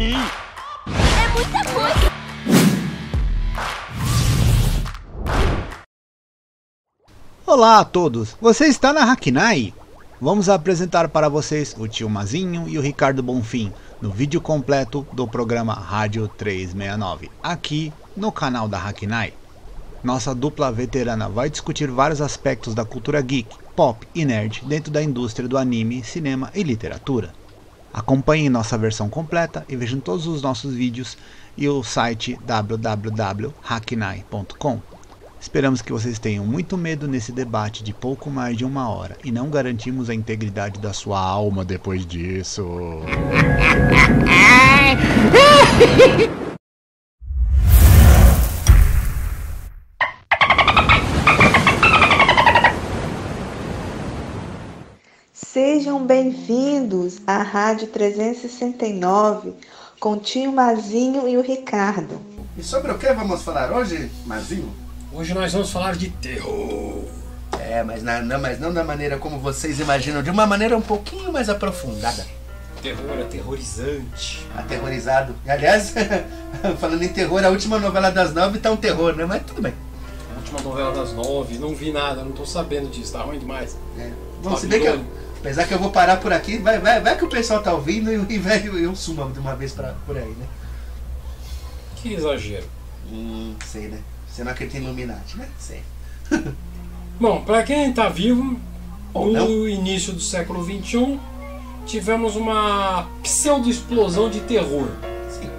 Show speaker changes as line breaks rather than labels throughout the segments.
É muita coisa!
Olá a todos, você está na Hacknai? Vamos apresentar para vocês o tio Mazinho e o Ricardo Bonfim no vídeo completo do programa Rádio 369, aqui no canal da Hacknai. Nossa dupla veterana vai discutir vários aspectos da cultura geek, pop e nerd dentro da indústria do anime, cinema e literatura. Acompanhe nossa versão completa e vejam todos os nossos vídeos e o site www.hacknai.com. Esperamos que vocês tenham muito medo nesse debate de pouco mais de 1 hora e não garantimos a integridade da sua alma depois disso.
Sejam bem-vindos à Rádio 369 com o tio Mazinho e o Ricardo.
E sobre o que vamos falar hoje, Mazinho?
Hoje nós vamos falar de terror.
Mas não da maneira como vocês imaginam, de uma maneira um pouquinho mais aprofundada.
Terror aterrorizante.
Aterrorizado. E, aliás, falando em terror, a última novela das 9 tá um terror, né? Mas tudo bem.
A última novela das 9, não vi nada, não tô sabendo disso, tá ruim demais.
Bom, se bem que apesar que eu vou parar por aqui, vai que o pessoal tá ouvindo e eu sumo de uma vez por aí, né?
Que exagero.
Sei, né? Você não acredita em Illuminati, né? Sei.
Bom, pra quem tá vivo,
Ou
no
não.
início do século XXI, tivemos uma pseudo-explosão de terror.
Sim.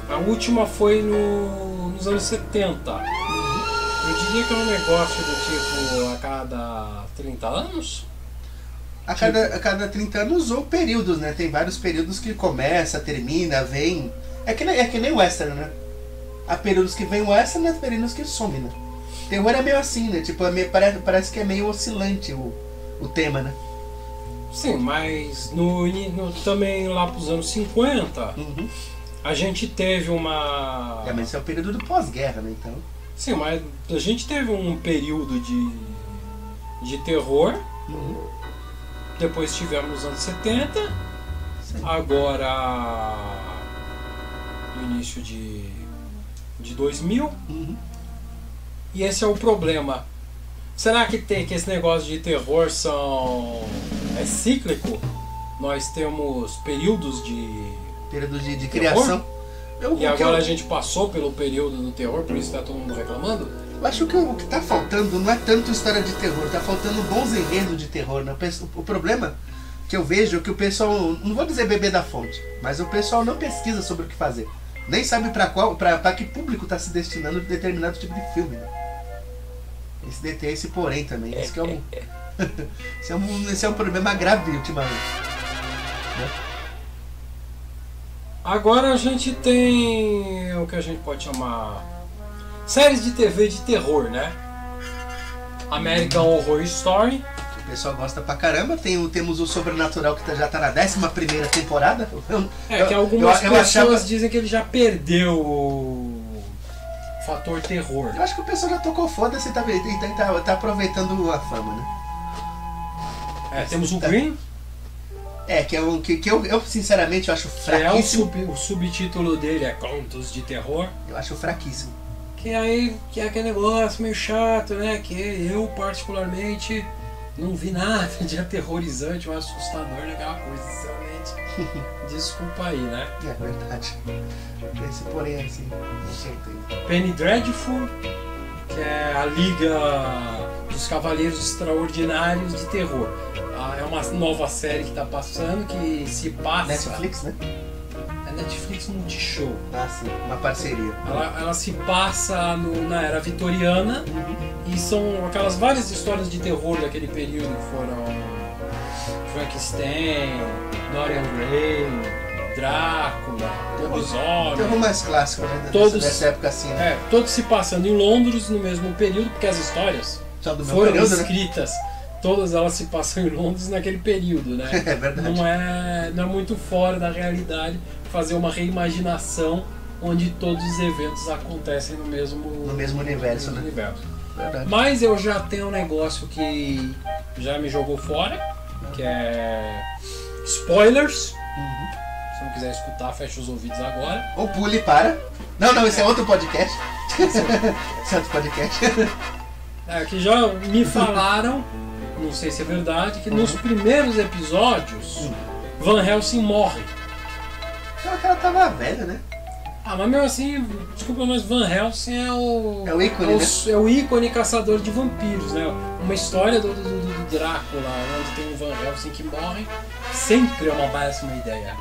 A última foi nos anos 70. Eu diria que é um negócio do tipo a cada 30 anos?
A cada 30 anos ou períodos, né? Tem vários períodos que começa, termina, vem. É que nem western, né? Há períodos que vem western e há períodos que some, né? Terror é meio assim, né? Tipo, parece que é meio oscilante o tema, né?
Sim, mas também lá pros anos 50, a gente teve uma...
Mas esse é o período do pós-guerra, né? Então...
Sim, mas a gente teve um período de terror. Depois tivemos os anos 70.
Sim.
Agora no início de 2000. E esse é o problema. Será que esse negócio de terror é cíclico? Nós temos períodos
de criação.
E agora a gente passou pelo período do terror, por isso está todo mundo reclamando?
Eu acho que o que tá faltando não é tanto história de terror, tá faltando bons enredos de terror, né? O problema que eu vejo é que o pessoal, não vou dizer beber da fonte, mas o pessoal não pesquisa sobre o que fazer. Nem sabe pra que público tá se destinando determinado tipo de filme, né? Tem esse porém também. Esse é um problema grave ultimamente. Né?
Agora a gente tem o que a gente pode chamar séries de TV de terror, né? American Horror Story.
O pessoal gosta pra caramba. Temos o Sobrenatural que já tá na 11ª temporada.
Que algumas pessoas dizem que ele já perdeu o fator terror.
Eu acho que o pessoal já tocou foda-se e tá aproveitando a fama, né?
Temos o Green.
Que eu sinceramente eu acho fraquíssimo.
O subtítulo dele é Contos de Terror.
Eu acho fraquíssimo.
Que é aquele negócio meio chato, né? Que eu particularmente não vi nada de aterrorizante ou assustador naquela coisa, sinceramente. Desculpa aí, né?
É verdade. Esse porém assim, com certeza.
Penny Dreadful, que é a Liga dos Cavaleiros Extraordinários de Terror. É uma nova série que está passando, que se passa...
Netflix, né?
É Netflix Multishow.
Ah, sim, uma parceria.
Ela se passa na era vitoriana e são aquelas várias histórias de terror daquele período que foram Frankenstein, Dorian Gray, Drácula, Lobisomem.
Terror mais clássico, né? Dessa época assim. Né?
Todos se passando em Londres no mesmo período, porque as histórias foram período, escritas. Né? Todas elas se passam em Londres naquele período, né?
É verdade.
Não é muito fora da realidade fazer uma reimaginação onde todos os eventos acontecem no mesmo
universo, né?
Verdade. Mas eu já tenho um negócio que já me jogou fora, que é spoilers. Se não quiser escutar, fecha os ouvidos agora.
Ou pule para. Não, esse é outro podcast. Esse é outro podcast.
Que já me falaram, não sei se é verdade, que nos primeiros episódios Van Helsing morre.
Então aquela tava velha, né?
Mas mesmo assim, desculpa, mas Van Helsing é o
ícone, né?
É o ícone caçador de vampiros, né? Uma história do Drácula, onde tem um Van Helsing que morre, sempre é uma péssima ideia.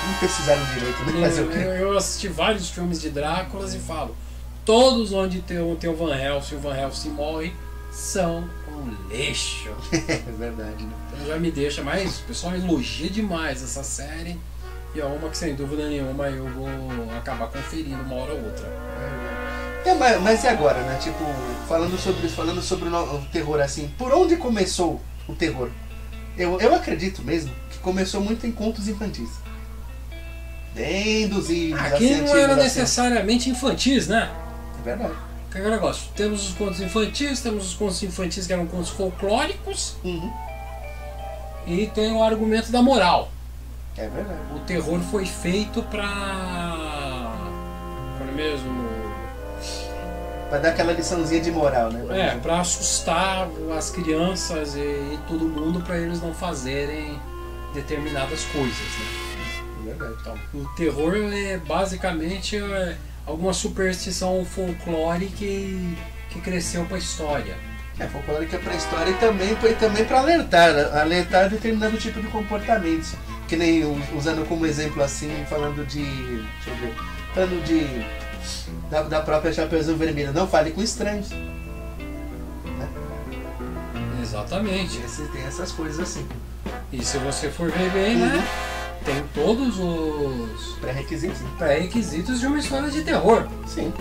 Não precisaram direito, né? Fazer o quê?
Eu assisti vários filmes de Dráculas e falo, todos onde tem o Van Helsing morre, são um lixo.
É verdade, né?
Então já me deixa, mas o pessoal elogia demais essa série. E é uma que sem dúvida nenhuma eu vou acabar conferindo uma hora ou outra.
Mas e agora, né? Tipo, falando sobre o terror assim, por onde começou o terror? Eu acredito mesmo que começou muito em contos infantis. Bem dos índios,
aqui não era necessariamente infantis, né?
É verdade.
Que é o negócio? Temos os contos infantis, que eram contos folclóricos, e tem o argumento da moral.
É verdade.
O terror foi feito para
dar aquela liçãozinha de moral, né?
Para assustar as crianças e todo mundo, para eles não fazerem determinadas coisas, né?
É verdade.
Então, o terror é basicamente alguma superstição folclore que cresceu para a história.
Folclórica para a história e também para alertar determinado tipo de comportamentos. Que nem usando como exemplo assim, falando da própria Chapeuzinho Vermelho, não fale com estranhos. Né?
Exatamente.
Tem essas coisas assim.
E se você for ver bem, né? Tem todos os pré-requisitos de uma história de terror.
Sim.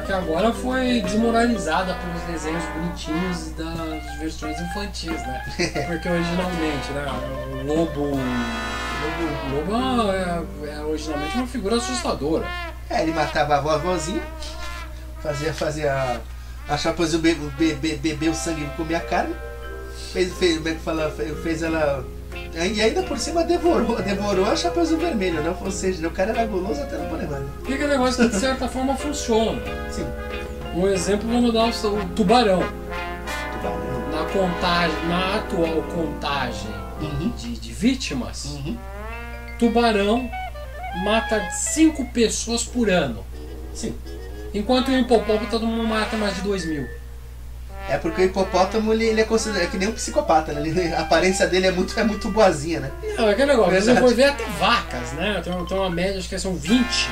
Que agora foi desmoralizada pelos desenhos bonitinhos das versões infantis, né? Porque originalmente, né, o lobo é originalmente uma figura assustadora.
Ele matava a vozinha, fazia a Chapeuzinho beber o sangue e comer a carne, fez ela. E ainda por cima devorou a Chapeuzinho Vermelho, né? Ou seja, o cara era guloso até não poder mais.
Que é um negócio que de certa forma funciona.
Sim.
Um exemplo, vamos dar o tubarão. Na atual contagem de vítimas, tubarão mata 5 pessoas por ano.
Sim.
Enquanto o hipopótamo todo mundo mata mais de 2.000.
É porque o hipopótamo ele é considerado que nem um psicopata, né? A aparência dele é muito boazinha, né?
Não, é aquele negócio, você for ver até vacas, né? Tem uma média, acho que são 20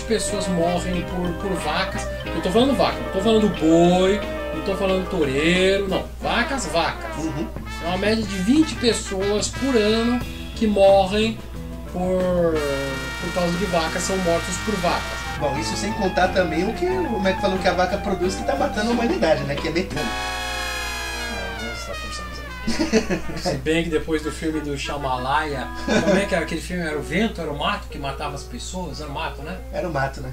pessoas morrem por vacas. Eu tô falando vaca, não tô falando boi, não tô falando toureiro, não. Vacas. É uma média de 20 pessoas por ano que morrem por causa de vacas, são mortos por vacas.
Bom, isso sem contar também o Mac falou que a vaca produz, que tá matando a humanidade, né? Que é metano.
Você tá forçando. Se bem que depois do filme do Shyamalan, como é que era aquele filme? Era o vento, era o mato que matava as pessoas? Era o mato, né?
Era o mato, né?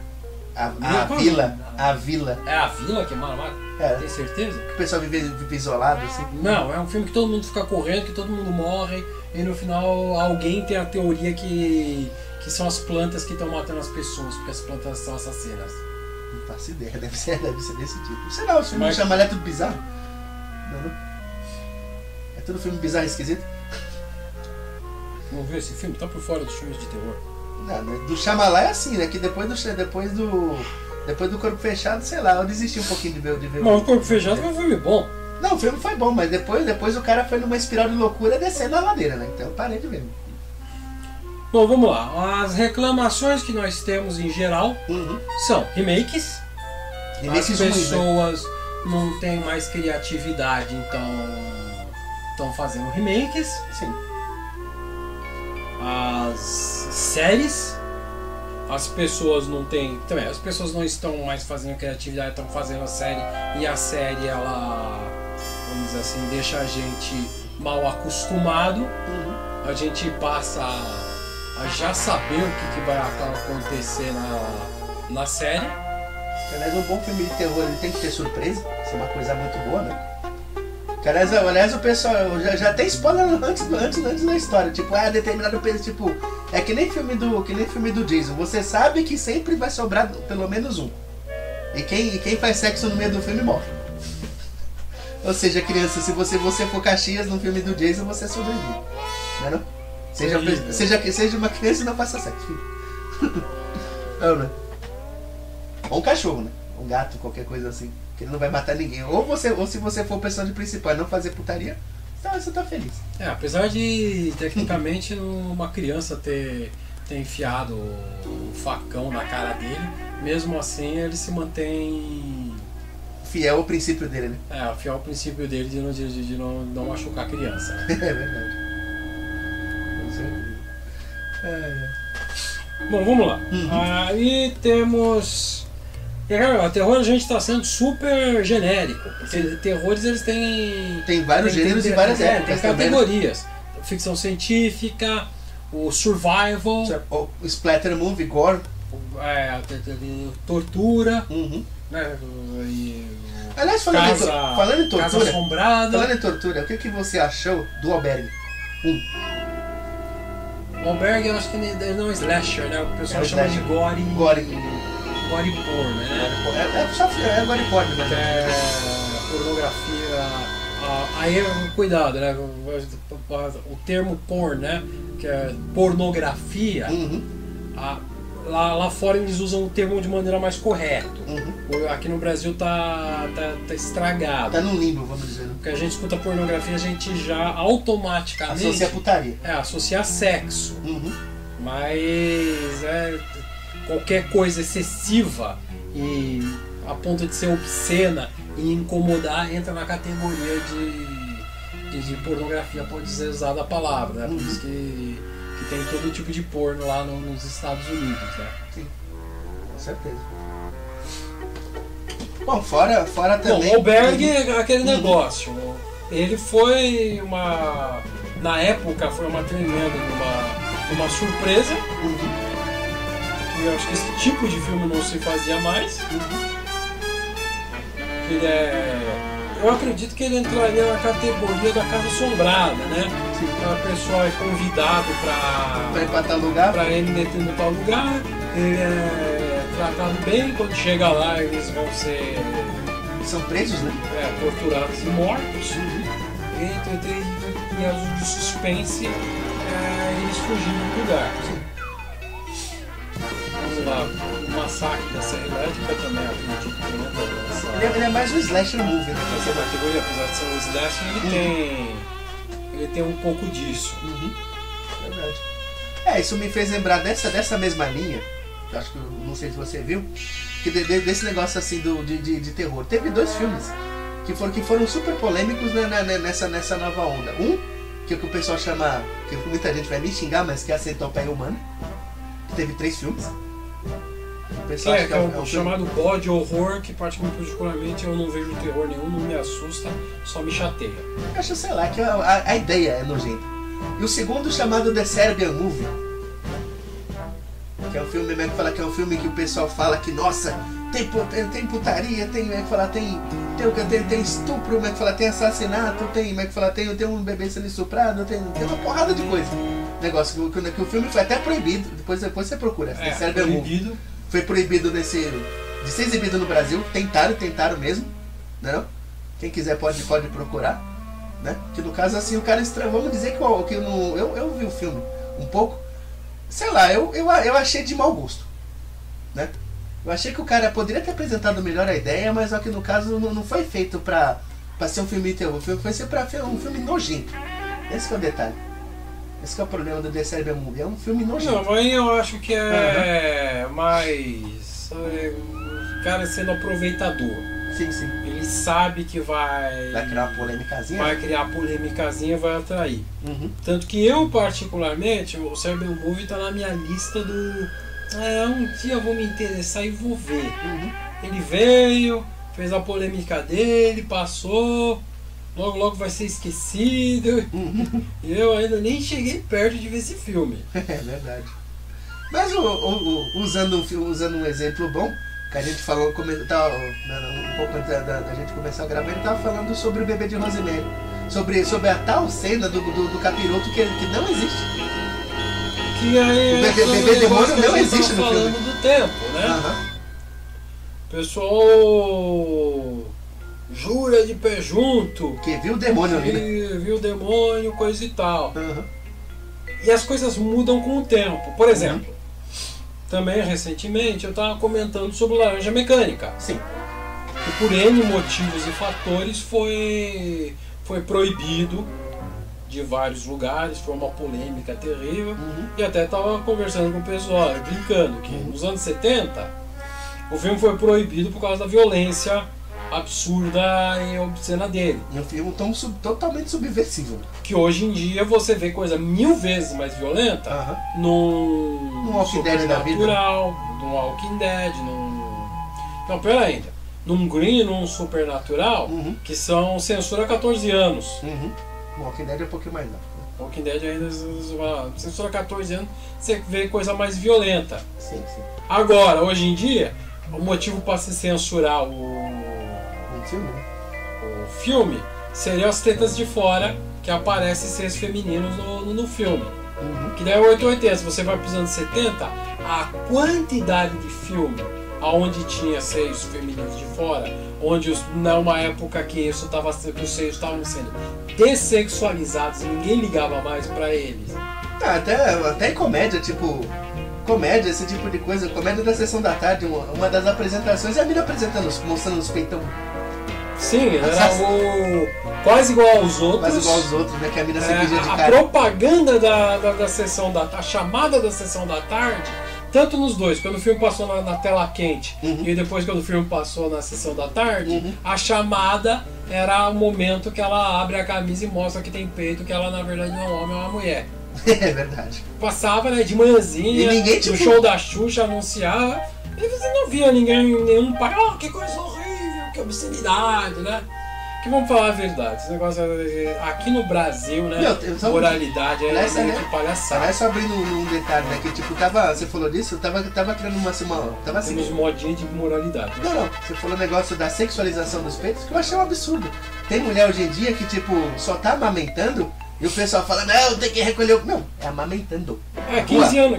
A vila.
É a vila que mata o mato? Tem certeza?
Que o pessoal vive isolado, assim?
Não, é um filme que todo mundo fica correndo, que todo mundo morre, e no final alguém tem a teoria que são as plantas que estão matando as pessoas, porque as plantas são assassinas.
Não faço ideia, deve ser desse tipo. Não sei não, o filme do Shyamalan é tudo bizarro. Não. É tudo filme bizarro e esquisito.
Não viu esse filme? Tá por fora dos filmes de terror.
Não, do Shyamalan é assim, né? Que depois do Corpo Fechado, sei lá, eu desisti um pouquinho de ver.
Mas o Corpo Fechado foi um filme bom.
Não, o filme foi bom, mas depois o cara foi numa espiral de loucura descendo a ladeira, né? Então eu parei de ver.
Bom, vamos lá. As reclamações que nós temos em geral são remakes. As pessoas não têm mais criatividade, então estão fazendo remakes.
Sim.
As séries, as pessoas não têm. Também, as pessoas não estão mais fazendo criatividade, estão fazendo a série, e a série, ela, vamos dizer assim, deixa a gente mal acostumado. A gente passa a já saber o que vai acontecer na série.
Aliás, um bom filme de terror ele tem que ter surpresa, isso é uma coisa muito boa, né? Que, aliás, o pessoal já tem spoiler antes da história. Tipo, determinado peso, tipo, é que nem filme do Jason. Você sabe que sempre vai sobrar pelo menos um. E quem faz sexo no meio do filme morre. Ou seja, criança, se você for Caxias no filme do Jason, você sobrevive. Não é não? Seja uma criança e não faça sexo, filho. Não, né? Ou um cachorro, né? Um gato, qualquer coisa assim. Que ele não vai matar ninguém. Ou se você for o personagem principal e não fazer putaria, então você tá feliz.
Apesar de, tecnicamente, uma criança ter enfiado o facão na cara dele, mesmo assim ele se mantém...
Fiel ao princípio dele, né?
Fiel ao princípio dele de não machucar a criança. Né?
É verdade.
Bom, vamos lá. Aí temos... O terror a gente está sendo super genérico, porque terrores eles têm...
Tem vários gêneros e várias épocas.
Tem categorias. Ficção científica, o survival...
O splatter movie, gore.
Tortura.
Né? Aliás, falando em tortura, o que você achou do Albergue?
O Albergue eu acho que ele não é slasher, né? O pessoal chama de gore porn, né?
É gore porn, né?
Pornografia. Aí, cuidado, né? O termo porn, né? Que é pornografia. Lá fora eles usam o termo de maneira mais correta. Aqui no Brasil tá estragado.
Tá no limbo, vamos dizer.
Porque a gente escuta pornografia, a gente já automaticamente
associa a putaria.
Associa a sexo. Mas qualquer coisa excessiva e a ponto de ser obscena e incomodar entra na categoria de pornografia, pode ser usada a palavra, né? Por isso que tem todo tipo de porno lá nos Estados Unidos, né?
Sim, com certeza. Bom, fora também...
Bom, o Albergue é aquele negócio. Ele foi na época foi uma tremenda, uma surpresa. Eu acho que esse tipo de filme não se fazia mais. Eu acredito que ele entraria na categoria da Casa Assombrada, né? A pessoa é convidado para
ir para tal lugar,
para ele dentro de tal lugar, ele é tratado bem, quando chega lá eles vão ser...
São presos, né?
Torturados e mortos. E as de suspense, eles fugindo do lugar. Vamos lá, o Massacre da Serra Elétrica também acredito que entra nessa...
Ele é mais um slasher movie, né?
Essa categoria, apesar de ser um slasher, ele tem um pouco disso.
Verdade. Isso me fez lembrar dessa mesma linha, acho que não sei se você viu, que desse negócio assim de terror. Teve dois filmes que foram super polêmicos nessa nova onda. Que o pessoal chama, que muita gente vai me xingar, mas que é a Centopeia Humana. Teve 3 filmes. O pessoal
que é o chamado bode horror, que particularmente eu não vejo terror nenhum, não me assusta, só me chateia.
Eu acho, sei lá, que a ideia é nojenta. E o segundo chamado The Serbian Movie, que é um filme que é um filme que o pessoal fala que, nossa, tem putaria, tem estupro, tem assassinato, tem um bebê sendo estuprado, tem uma porrada de coisa. Negócio que o filme foi até proibido, depois você procura.
Proibido.
Foi proibido de ser exibido no Brasil, tentaram mesmo, não? Quem quiser pode procurar, né? Que no caso assim o cara vamos dizer que eu vi o filme um pouco, sei lá, eu achei de mau gosto, né? Eu achei que o cara poderia ter apresentado melhor a ideia, mas só que no caso não foi feito pra ser um filme de terror, foi ser pra ser um filme nojento. Esse que é o detalhe. Esse que é o problema do The Serbian Movie, é um filme nojento.
Não, mas eu acho que é mais o cara sendo aproveitador.
Sim.
Ele sabe que vai
criar uma polêmicazinha.
Vai criar polêmicazinha e vai atrair. Tanto que eu, particularmente, o Serbian Movie tá na minha lista do... um dia eu vou me interessar e vou ver. Ele veio, fez a polêmica dele, passou... Logo vai ser esquecido. E eu ainda nem cheguei perto de ver esse filme.
É verdade. Mas usando um exemplo bom, que a gente falou, um pouco antes da gente começar a gravar, ele tava falando sobre o bebê de Rosemary. Sobre a tal cena do capiroto que não existe.
Que aí
O bebê demônio não existe no
falando
filme.
do tempo, né?
Aham.
O pessoal jura de pé junto.
Que viu o demônio ali, né?
Que viu o demônio, coisa e tal.
Aham.
E as coisas mudam com o tempo. Por exemplo, também recentemente eu estava comentando sobre Laranja Mecânica.
Sim.
Que por N motivos e fatores foi proibido de vários lugares, foi uma polêmica terrível. E até estava conversando com o pessoal, brincando, que nos anos 70 o filme foi proibido por causa da violência absurda e obscena dele.
E um filme totalmente subversivo.
Que hoje em dia você vê coisa 1000 vezes mais violenta
Aham.
num
Walking Dead da vida.
Supernatural, num Walking Dead, Não, pera ainda. Num Green, num Supernatural, que são censura a 14 anos.
O Walking Dead é um pouquinho mais novo.
Walking Dead ainda censura a 14 anos, você vê coisa mais violenta.
Sim.
Agora, hoje em dia, o motivo para se censurar
Um filme, né?
o filme seria as tetas de fora que aparecem seios femininos no filme. Que daí é 880. Se você vai para os anos 70, a quantidade de filme onde tinha seios femininos de fora, onde numa época que os seios estavam sendo dessexualizados e ninguém ligava mais para eles.
Até em comédia, tipo... Comédia, esse tipo de coisa. Comédia da Sessão da Tarde, uma das apresentações é a mina mostrando os peitão.
Sim, era quase igual aos outros.
Quase igual aos outros, né? Que a mina se pedia de
A
cara.
propaganda da Sessão da Tarde, a chamada da Sessão da Tarde, tanto nos dois, quando o filme passou na tela quente e depois quando o filme passou na Sessão da Tarde, a chamada era o momento que ela abre a camisa e mostra que tem peito, que ela na verdade não é um homem, é uma mulher.
É verdade.
Passava, né, de manhãzinha,
E ninguém, tipo...
no show da Xuxa anunciava, e você não via nenhum pai, que coisa horrível, que obscenidade, né? Que vamos falar a verdade, esse negócio aqui no Brasil, né? Moralidade é meio que palhaçada.
Só abrindo um detalhe, né? Que tipo, você falou disso, tava criando tava assim.
Temos modinha de moralidade.
Não, você falou o negócio da sexualização dos peitos, que eu achei um absurdo. Tem mulher hoje em dia que, tipo, só tá amamentando e o pessoal fala, não, tem que recolher o... Não, é amamentando.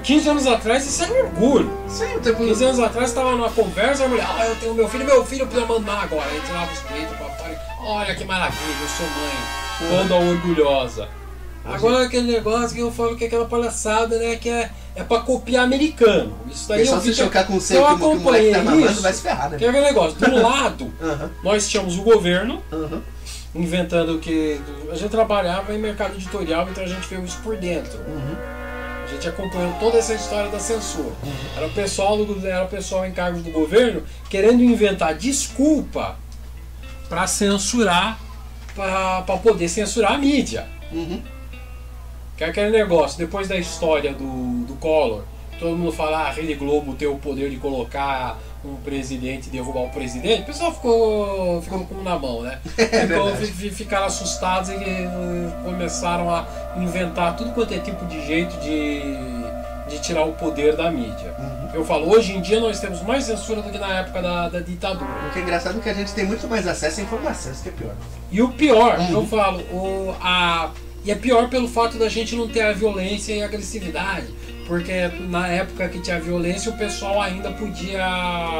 15 anos atrás isso era um orgulho.
Sim, tipo...
15 anos atrás estava numa conversa, a mulher, eu tenho meu filho precisa mandar agora. Aí tirava os peitos pra fora. Olha que maravilha, eu sou mãe. Quando orgulhosa. Agora aquele negócio que eu falo que é aquela palhaçada, né? Que é pra copiar americano. Isso daí
só se chocar com o seio que o moleque tá mamando, vai se ferrar, né?
Que é aquele negócio. De um lado, nós tínhamos o governo inventando que... A gente trabalhava em mercado editorial, então a gente viu isso por dentro. A gente acompanhou toda essa história da censura. Era o pessoal em cargos do governo querendo inventar desculpa para censurar, para poder censurar a mídia. Que é aquele negócio, depois da história do Collor, todo mundo fala, a Rede Globo tem o poder de colocar um presidente e derrubar o presidente, o pessoal ficou com na mão, né? Ficaram assustados e começaram a inventar tudo quanto é tipo de jeito de tirar o poder da mídia. Eu falo, hoje em dia nós temos mais censura do que na época da ditadura.
O que é engraçado é que a gente tem muito mais acesso à informação, isso que é pior.
E o pior, eu falo, e é pior pelo fato da gente não ter a violência e a agressividade. Porque na época que tinha violência, o pessoal ainda podia...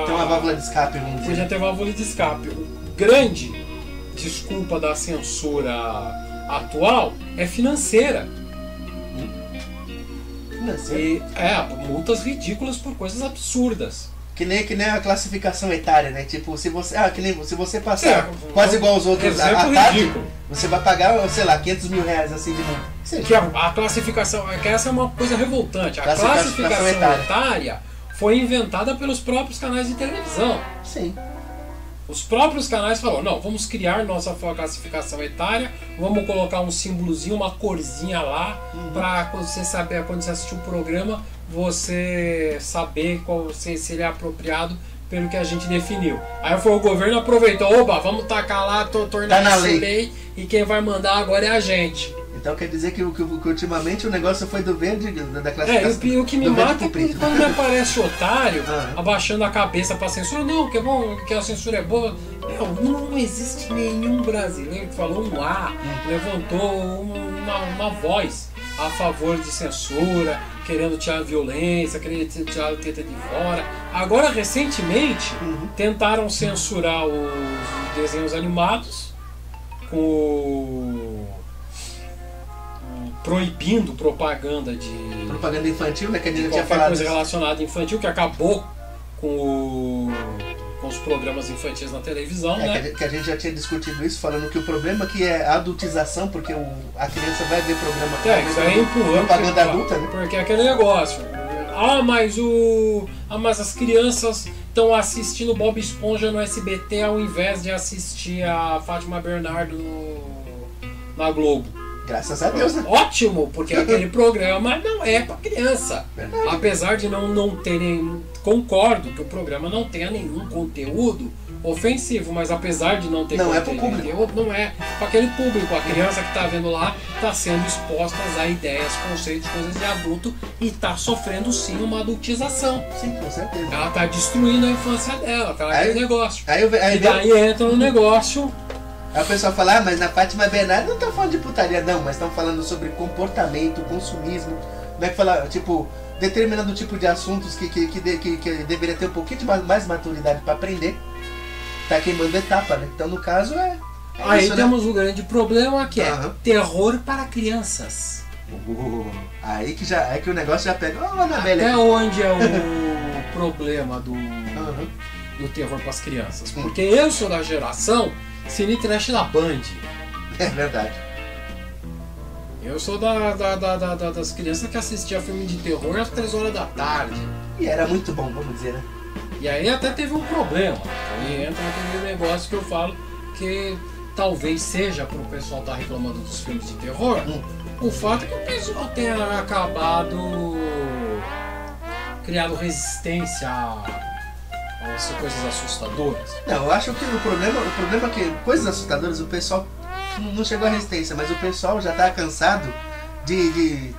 Tem uma válvula de escape, vamos dizer.
Podia ter válvula de escape. O grande desculpa da censura atual é financeira.
Financeira?
Multas ridículas por coisas absurdas.
Que nem a classificação etária, né? Tipo, se você passar quase igual aos outros à tarde, você vai pagar, sei lá, 500 mil reais assim de multa.
Que a classificação, que essa é uma coisa revoltante. A classificação etária foi inventada pelos próprios canais de televisão.
Sim.
Os próprios canais falaram, não, vamos criar nossa classificação etária, vamos colocar um símbolozinho, uma corzinha lá, para você saber, quando você assistir o programa, você saber se ele é apropriado pelo que a gente definiu. Aí foi o governo aproveitou, vamos tacar lá, tornar
na
lei, e quem vai mandar agora é a gente.
Então quer dizer que ultimamente o negócio foi do verde, da classificação.
E o que me
do
mata é
preto.
quando me aparece otário
Ah.
abaixando a cabeça pra censura. Não, que é bom, que a censura é boa. Não existe nenhum brasileiro que falou um A, levantou uma voz a favor de censura, querendo tirar a violência, querendo tirar a teta de fora. Agora, recentemente, tentaram censurar os desenhos animados, proibindo propaganda de
Propaganda infantil, né? Que a gente já tinha
qualquer
falado.
coisa relacionada infantil, que acabou com os programas infantis na televisão, né?
Que a gente já tinha discutido isso, falando que o problema que é a adultização, porque a criança vai ver programa,
Isso aí é empurrando
propaganda adulta, né?
porque é aquele negócio. Mas as crianças estão assistindo Bob Esponja no SBT ao invés de assistir a Fátima Bernardo na Globo.
Graças a Deus, né?
Ótimo, porque aquele programa não é para criança.
Verdade.
Apesar de não ter nenhum... Concordo que o programa não tenha nenhum conteúdo ofensivo, mas apesar de não ter
Não é pro
conteúdo,
público.
não é para aquele público. A criança que está vendo lá está sendo exposta a ideias, conceitos, coisas de adulto e está sofrendo sim uma adultização.
Sim, com certeza.
Ela está destruindo a infância dela, tá
Aí-
naquele negócio.
Aí
E daí entra no negócio.
a pessoa fala, mas na Fátima Bernardo não estão falando de putaria, não, mas estão falando sobre comportamento, consumismo, como é que fala, tipo, determinado tipo de assuntos que deveria ter um pouquinho de mais maturidade para aprender, tá queimando etapa, né? Então, no caso, é
Aí
isso,
temos o grande problema que é
Aham.
terror para crianças.
né? Aí que já, é que o negócio já pega, ó, Anabelle.
Até onde é o problema do
Aham.
terror para as crianças? Porque eu sou da geração Cine Trash da Band.
É verdade.
Eu sou das crianças que assistia filme de terror às 3 horas da tarde.
E era muito bom, vamos dizer, né?
E aí até teve um problema. Aí entra aquele negócio que eu falo que talvez seja pro pessoal estar reclamando dos filmes de terror. O fato é que o pessoal tenha acabado criando resistência a essas coisas assustadoras.
Não, eu acho que o problema é que coisas assustadoras o pessoal não chegou à resistência, mas o pessoal já tá cansado de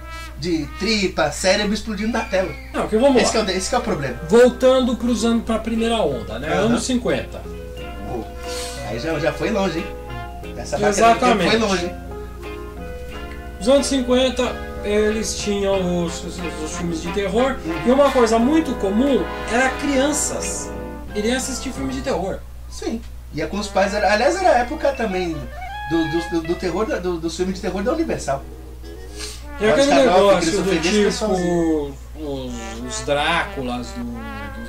tripa, cérebro explodindo na tela.
Não, que vamos
Esse
lá.
que é o problema.
Voltando para a primeira onda, né?
Aham.
Anos 50.
Pô, aí já foi longe, hein? Essa
Exatamente.
foi longe, hein?
Os anos 50, eles tinham os filmes de terror. E uma coisa muito comum era crianças irem assistir filmes de terror.
Sim. Ia com os pais. Aliás, era a época também do terror, dos filmes de terror da Universal.
E aquele negócio do
Christopher
tipo os Dráculas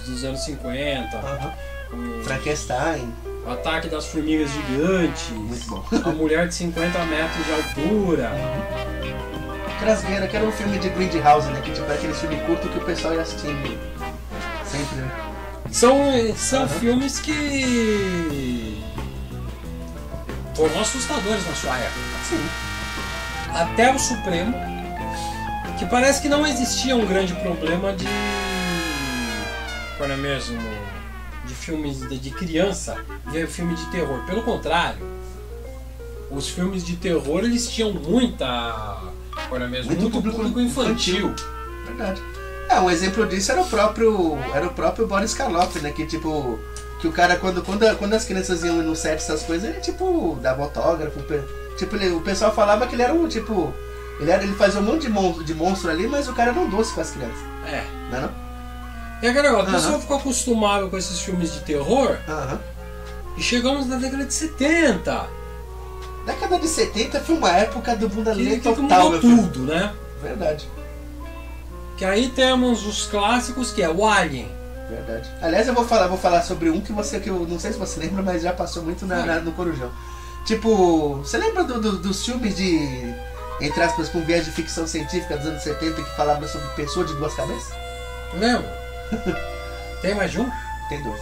dos anos 50,
Frankenstein.
o Ataque das Formigas Gigantes,
Muito bom.
a Mulher de 50 metros de altura.
Crasgueira, que era um filme de Grindhouse, né? Que tipo era aquele filme curto que o pessoal ia assistindo sempre, né?
São filmes que foram assustadores na sua época.
Sim.
Até o Supremo, que parece que não existia um grande problema de filmes de criança ver filme de terror. Pelo contrário, os filmes de terror eles tinham muito público infantil.
Verdade. Um exemplo disso era o próprio Boris Karloff, né? Que tipo, que o cara quando as crianças iam no set, essas coisas, ele tipo dava autógrafo, tipo, o pessoal falava que ele era um tipo, ele fazia um monte de monstro ali, mas o cara era um doce com as crianças.
É.
Não é não?
E aquele negócio, o pessoal ficou acostumado com esses filmes de terror e chegamos na década de 70.
Década de 70 foi uma época do bunda
Que
total,
mudou
meu filho.
tudo, né?
Verdade.
Que aí temos os clássicos, que é o Alien.
Verdade. Aliás, eu vou falar sobre um que eu não sei se você lembra, mas já passou muito no Corujão. Tipo, você lembra dos filmes de, entre aspas, com viés de ficção científica dos anos 70 que falavam sobre pessoa de duas cabeças?
Lembra? Tem mais de um?
Tem dois.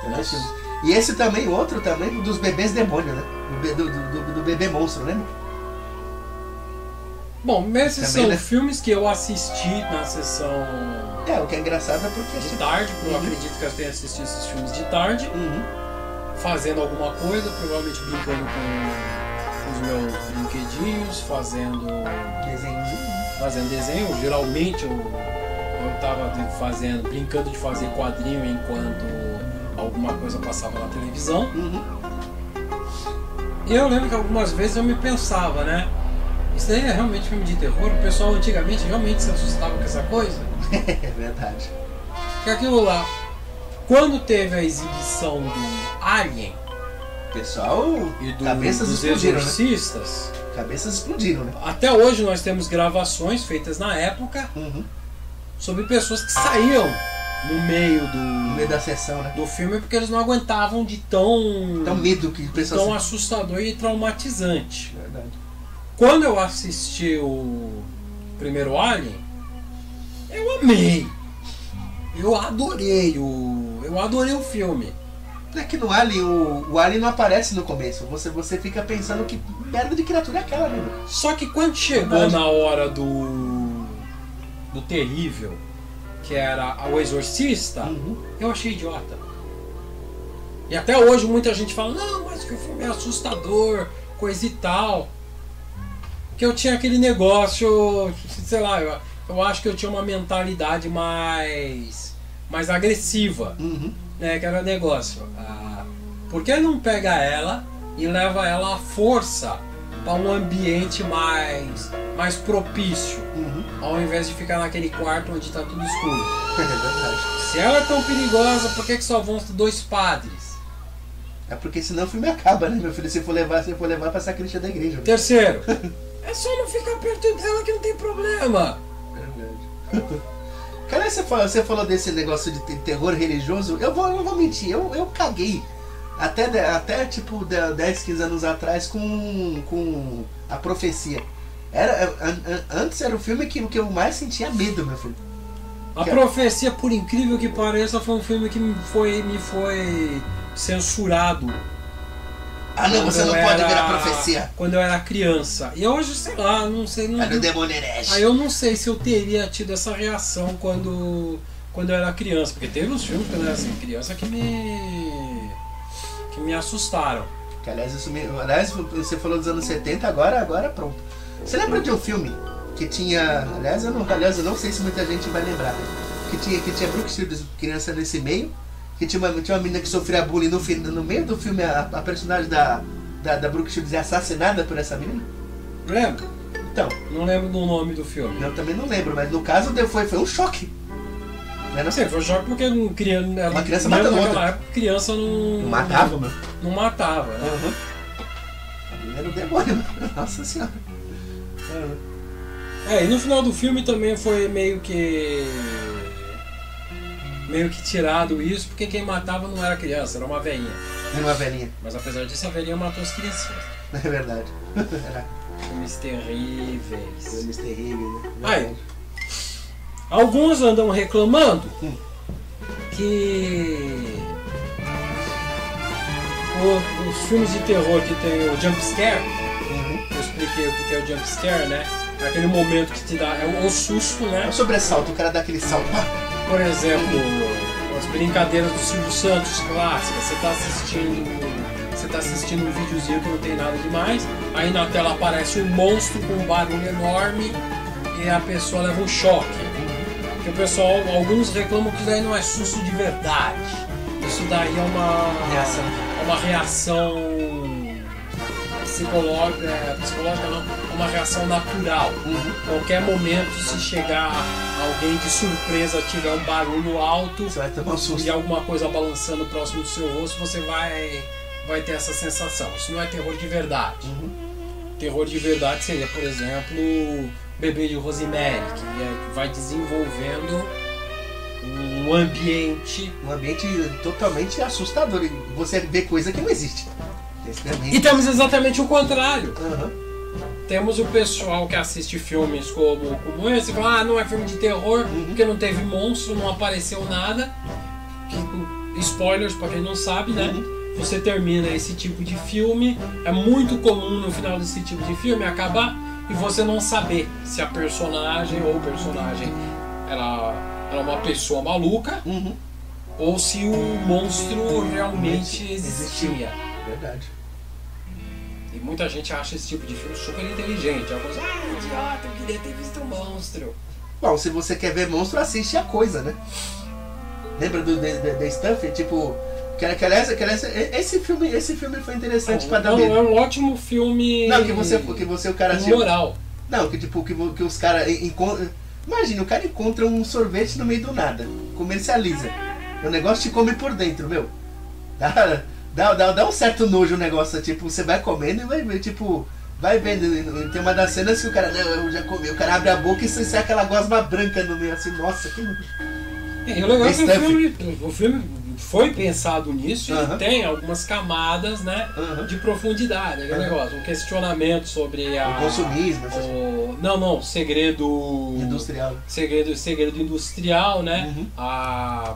Tem dois
Nossa.
filmes. E esse também, outro também, dos bebês demônio, né? Do bebê monstro, lembra?
Bom, esses
Também,
são
né?
filmes que eu assisti na sessão
O que é engraçado é porque...
de tarde, porque eu acredito que eu tenha assistido esses filmes de tarde, fazendo alguma coisa, provavelmente brincando com os meus brinquedinhos, fazendo desenho. Geralmente eu tava brincando de fazer quadrinho enquanto alguma coisa passava na televisão.
Uhum.
E eu lembro que algumas vezes eu me pensava, né? Isso daí é realmente filme de terror? O pessoal antigamente realmente se assustava com essa coisa?
É verdade.
Porque aquilo lá, quando teve a exibição do Alien
Pessoal,
e
cabeças
dos
explodiram,
Exorcistas,
né? Cabeças explodiram, né?
até hoje nós temos gravações feitas na época
Uhum.
sobre pessoas que saíam no meio
No meio da sessão, né?
do filme porque eles não aguentavam de tão
Medo que o pessoal...
tão assustador e traumatizante.
Verdade.
Quando eu assisti o primeiro Alien, eu amei. Eu adorei o filme.
É que no Alien, o Alien não aparece no começo. Você fica pensando que merda de criatura é aquela, né?
Só que quando chegou
Verdade.
na hora do terrível, que era o Exorcista,
Uhum.
eu achei idiota. E até hoje muita gente fala, não, mas que o filme é assustador, coisa e tal. Que eu tinha aquele negócio, sei lá, eu acho que eu tinha uma mentalidade mais agressiva,
Uhum.
né? Que era o negócio. Por que não pega ela e leva ela à força para um ambiente mais propício,
Uhum.
ao invés de ficar naquele quarto onde está tudo escuro?
É verdade.
Se ela é tão perigosa, por que só vão 2 padres?
É porque senão o filme acaba, né, meu filho? Se for levar pra sacristia da igreja.
Terceiro, é só não ficar perto dela que não tem problema.
Verdade. Cara, você falou desse negócio de terror religioso. Eu não vou mentir, eu caguei. Até tipo 10, 15 anos atrás com a profecia. Antes era o filme que eu mais sentia medo, meu filho.
A Profecia, por incrível que pareça, foi um filme que me foi censurado.
Ah não,
quando
você não
eu
pode
era-
ver a profecia.
Quando eu era criança. E hoje, sei lá, não sei.
Era o demônio herege.
Aí eu não sei se eu teria tido essa reação quando eu era criança. Porque teve uns filmes quando eu era criança que me assustaram.
Que, aliás, você falou dos anos 70, agora pronto. Você lembra de um filme que tinha. Aliás, eu não sei se muita gente vai lembrar. Que tinha Brooke Shields, criança nesse meio. Que tinha uma menina que sofria bullying no meio do filme. A personagem da Brooke Shields é assassinada por essa menina.
Lembra?
Então,
Não lembro do nome do filme.
eu também não lembro, mas no caso foi um choque. Né, não?
Sei, foi choque porque uma
criança mata outra.
naquela época, criança
Não matava, meu.
não matava, né?
Uhum. A menina era o demônio, meu. Nossa senhora. Uhum.
E no final do filme também foi meio que tirado isso, porque quem matava não era criança, era uma velhinha.
Era uma velhinha.
Mas apesar disso, a velhinha matou as criancinhas.
É verdade. Era
Filmes terríveis.
filmes terríveis, né?
Aí.
Verdade.
Alguns andam reclamando que os filmes de terror que tem o jump scare,
Uhum.
eu expliquei o que é o jump scare, né? É aquele momento que te dá o susto,
É
né?
um sobressalto, o cara dá aquele salto. Ah,
Por exemplo, as brincadeiras do Silvio Santos clássicas, você tá assistindo um videozinho que não tem nada demais, aí na tela aparece um monstro com um barulho enorme e a pessoa leva um choque. Porque o pessoal, alguns reclamam que isso daí não é susto de verdade. Isso daí é uma reação psicológica não, é uma reação natural. Qualquer momento, se chegar alguém de surpresa, tiver um barulho alto
Você vai tomar um susto.
e alguma coisa balançando próximo do seu rosto, você vai ter essa sensação. Isso não é terror de verdade. Terror de verdade seria, por exemplo, Bebê de Rosemary, que vai desenvolvendo um ambiente.
Um ambiente totalmente assustador. E você vê coisa que não existe. Esse ambiente.
E temos exatamente o contrário.
Uhum.
Temos o pessoal que assiste filmes como esse e fala, não é filme de terror, porque não teve monstro, não apareceu nada. Spoilers pra quem não sabe, né? Você termina esse tipo de filme, é muito comum no final desse tipo de filme acabar e você não saber se a personagem ou o personagem era uma pessoa maluca
Uhum.
ou se o monstro realmente existia.
Verdade.
E muita gente acha esse tipo de filme super inteligente. Alguns, idiota, eu queria ter visto um monstro.
Bom, se você quer ver monstro, assiste A Coisa, né? Lembra do The Stuff? Tipo, esse filme foi interessante pra dar
Não,
medo.
é um ótimo filme.
Não, que você o cara tinha...
moral.
Não, que tipo, que os caras encontram... Imagina, o cara encontra um sorvete no meio do nada, comercializa. O negócio te come por dentro, meu. Dá um certo nojo o negócio, tipo, você vai comendo e vai ver, tipo... Vai vendo, tem uma das cenas que o cara, não, eu já comi, o cara abre a boca e sai aquela gosma branca no meio, assim, nossa, que...
E o legal é que o filme foi pensado nisso e tem algumas camadas, né, de profundidade, aquele negócio, um questionamento sobre
o consumismo,
segredo
industrial.
Segredo industrial, né?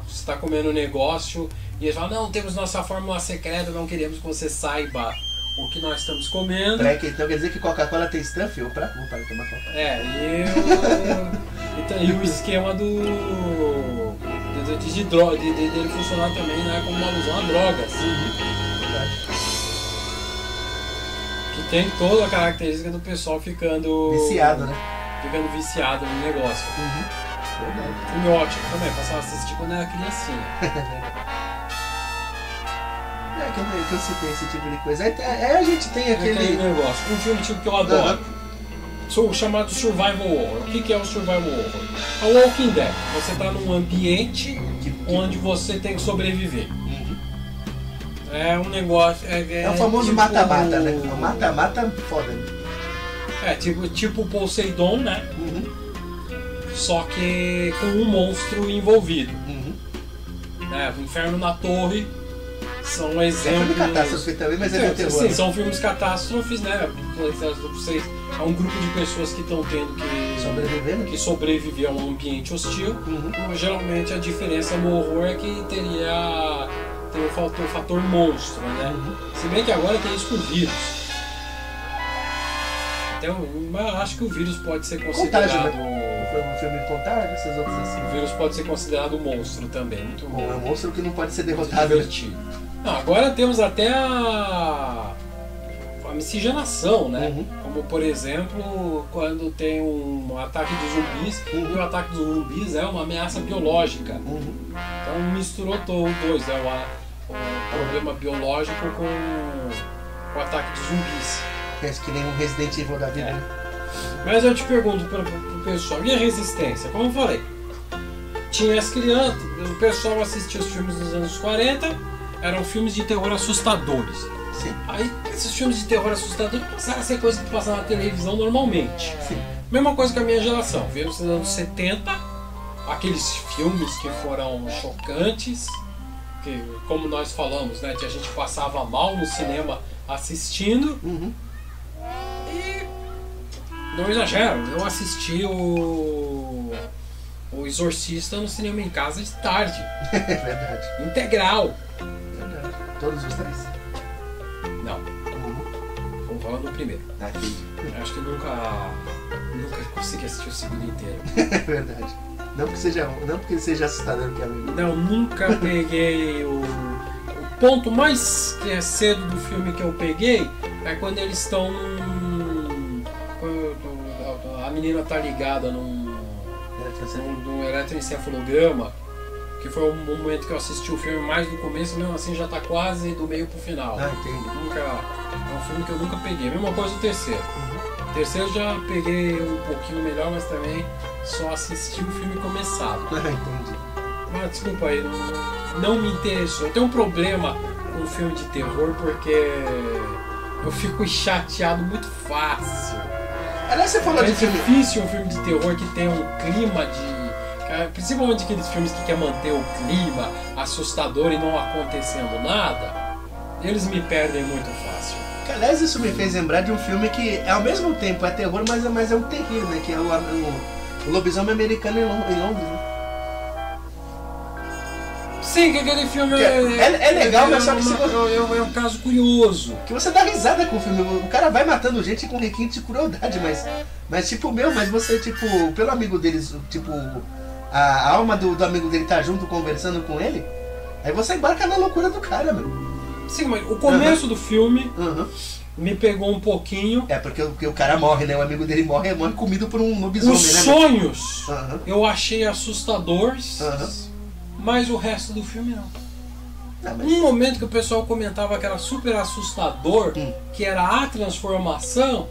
Você está comendo um negócio e eles falam, não, temos nossa fórmula secreta, não queremos que você saiba o que nós estamos comendo.
Então quer dizer que Coca-Cola tem Stuff? Vou parar de tomar Coca-Cola.
E o esquema dele funcionar também, né, como uma alusão a drogas. Que tem toda a característica do pessoal ficando
viciado, né?
Ficando viciado no negócio.
Verdade.
Filme ótimo também, passava a assistir quando era criancinha.
Que eu citei esse tipo de coisa. A gente tem aquele
negócio. Um filme tipo que eu adoro. Chamado Survival Horror. O que é o Survival Horror? É o Walking Dead. Você está num ambiente onde você tem que sobreviver. É um negócio...
É o famoso mata-mata, né? É um mata-mata foda.
É, tipo Poseidon, né? Só que com um monstro envolvido. O Inferno na Torre são exemplos... É filme
catástrofe também, mas é de terror.
Sim, são filmes catástrofes, né? É um grupo de pessoas que estão tendo que sobreviver a um ambiente hostil. Geralmente a diferença no horror é que tem o fator monstro, né? Se bem que agora tem isso com vírus. Então, acho que o vírus pode ser considerado...
Contágio, né? Foi um filme de Contágio, essas outras assim.
O vírus pode ser considerado monstro também, muito bom.
É um monstro que não pode ser derrotado.
Não, agora temos até a miscigenação, né? Como, por exemplo, quando tem um ataque de zumbis, e o ataque dos zumbis é uma ameaça biológica. Então misturou os dois, né? O problema biológico com o ataque de zumbis.
Que nem um Resident Evil da vida.
Mas eu te pergunto pro pessoal, e a resistência? Como eu falei, tinha as crianças, o pessoal assistia os filmes dos anos 40, eram filmes de terror assustadores.
Sim.
Aí esses filmes de terror assustadores passaram a ser coisa que passava na televisão normalmente.
Sim.
Mesma coisa que a minha geração. Veio nos anos 70, aqueles filmes que foram chocantes, que, como nós falamos, né, que a gente passava mal no cinema assistindo. E não exagero, eu assisti o Exorcista no cinema em casa de tarde.
É verdade.
Integral.
Verdade. Todos os três?
Não. Vamos falar do primeiro. Acho que nunca consegui assistir o segundo inteiro.
É verdade. Não porque seja assustador que é amigo.
Não, nunca peguei o ponto mais cedo do filme que eu peguei é quando eles estão a menina tá ligada num eletroencefalograma, que foi o momento que eu assisti o filme mais do começo, mesmo assim já tá quase do meio pro final.
Entendi.
É um filme que eu nunca peguei. Mesma coisa o terceiro. O terceiro já peguei um pouquinho melhor, mas também só assisti o filme começado.
Entendi.
Mas desculpa aí, não me interessou. Eu tenho um problema com filme de terror porque eu fico chateado muito fácil.
Aliás, você falou de filme...
É difícil um filme de terror que tem um clima de... Principalmente aqueles filmes que quer manter o clima assustador e não acontecendo nada, eles me perdem muito fácil.
Aliás, isso me fez lembrar de um filme que ao mesmo tempo é terror, mas é um terrível, né? Que é o Lobisomem Americano em Londres, né?
Sim, que aquele filme
é legal, mas só que
é um caso curioso.
Que você dá risada com o filme. O cara vai matando gente com requinte de crueldade, mas tipo, mas você, tipo, pelo amigo deles, tipo, a alma do amigo dele tá junto conversando com ele, aí você embarca na loucura do cara, meu.
Sim, mas o começo do filme me pegou um pouquinho.
É, porque o cara morre, né? O amigo dele morre comido por um lobisomem,
Os
né?
sonhos
Aham.
eu achei assustadores,
Aham.
mas o resto do filme não.
Não, mas...
Um momento que o pessoal comentava que era super assustador, que era a transformação,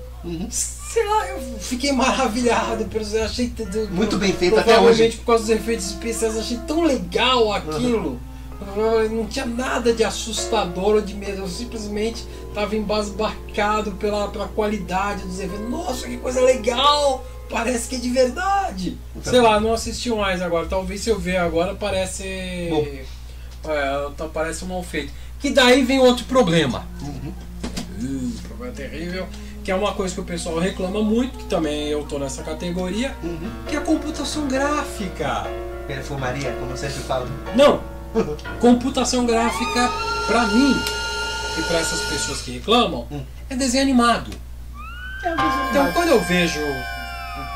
sei lá, eu fiquei maravilhado, eu achei
Muito bem feito até hoje.
Provavelmente por causa dos efeitos especiais, eu achei tão legal aquilo. Não tinha nada de assustador ou de medo, eu simplesmente estava embasbacado pela qualidade dos efeitos. Nossa, que coisa legal! Parece que é de verdade. Sei lá, não assisti mais agora. Talvez se eu ver agora parece. Parece mal feito. Que daí vem outro problema. Problema terrível. Que é uma coisa que o pessoal reclama muito, que também eu tô nessa categoria, que é a computação gráfica.
Perfumaria, como eu sempre falo.
Não! Computação gráfica, pra mim, e pra essas pessoas que reclamam, é desenho animado. Então quando eu vejo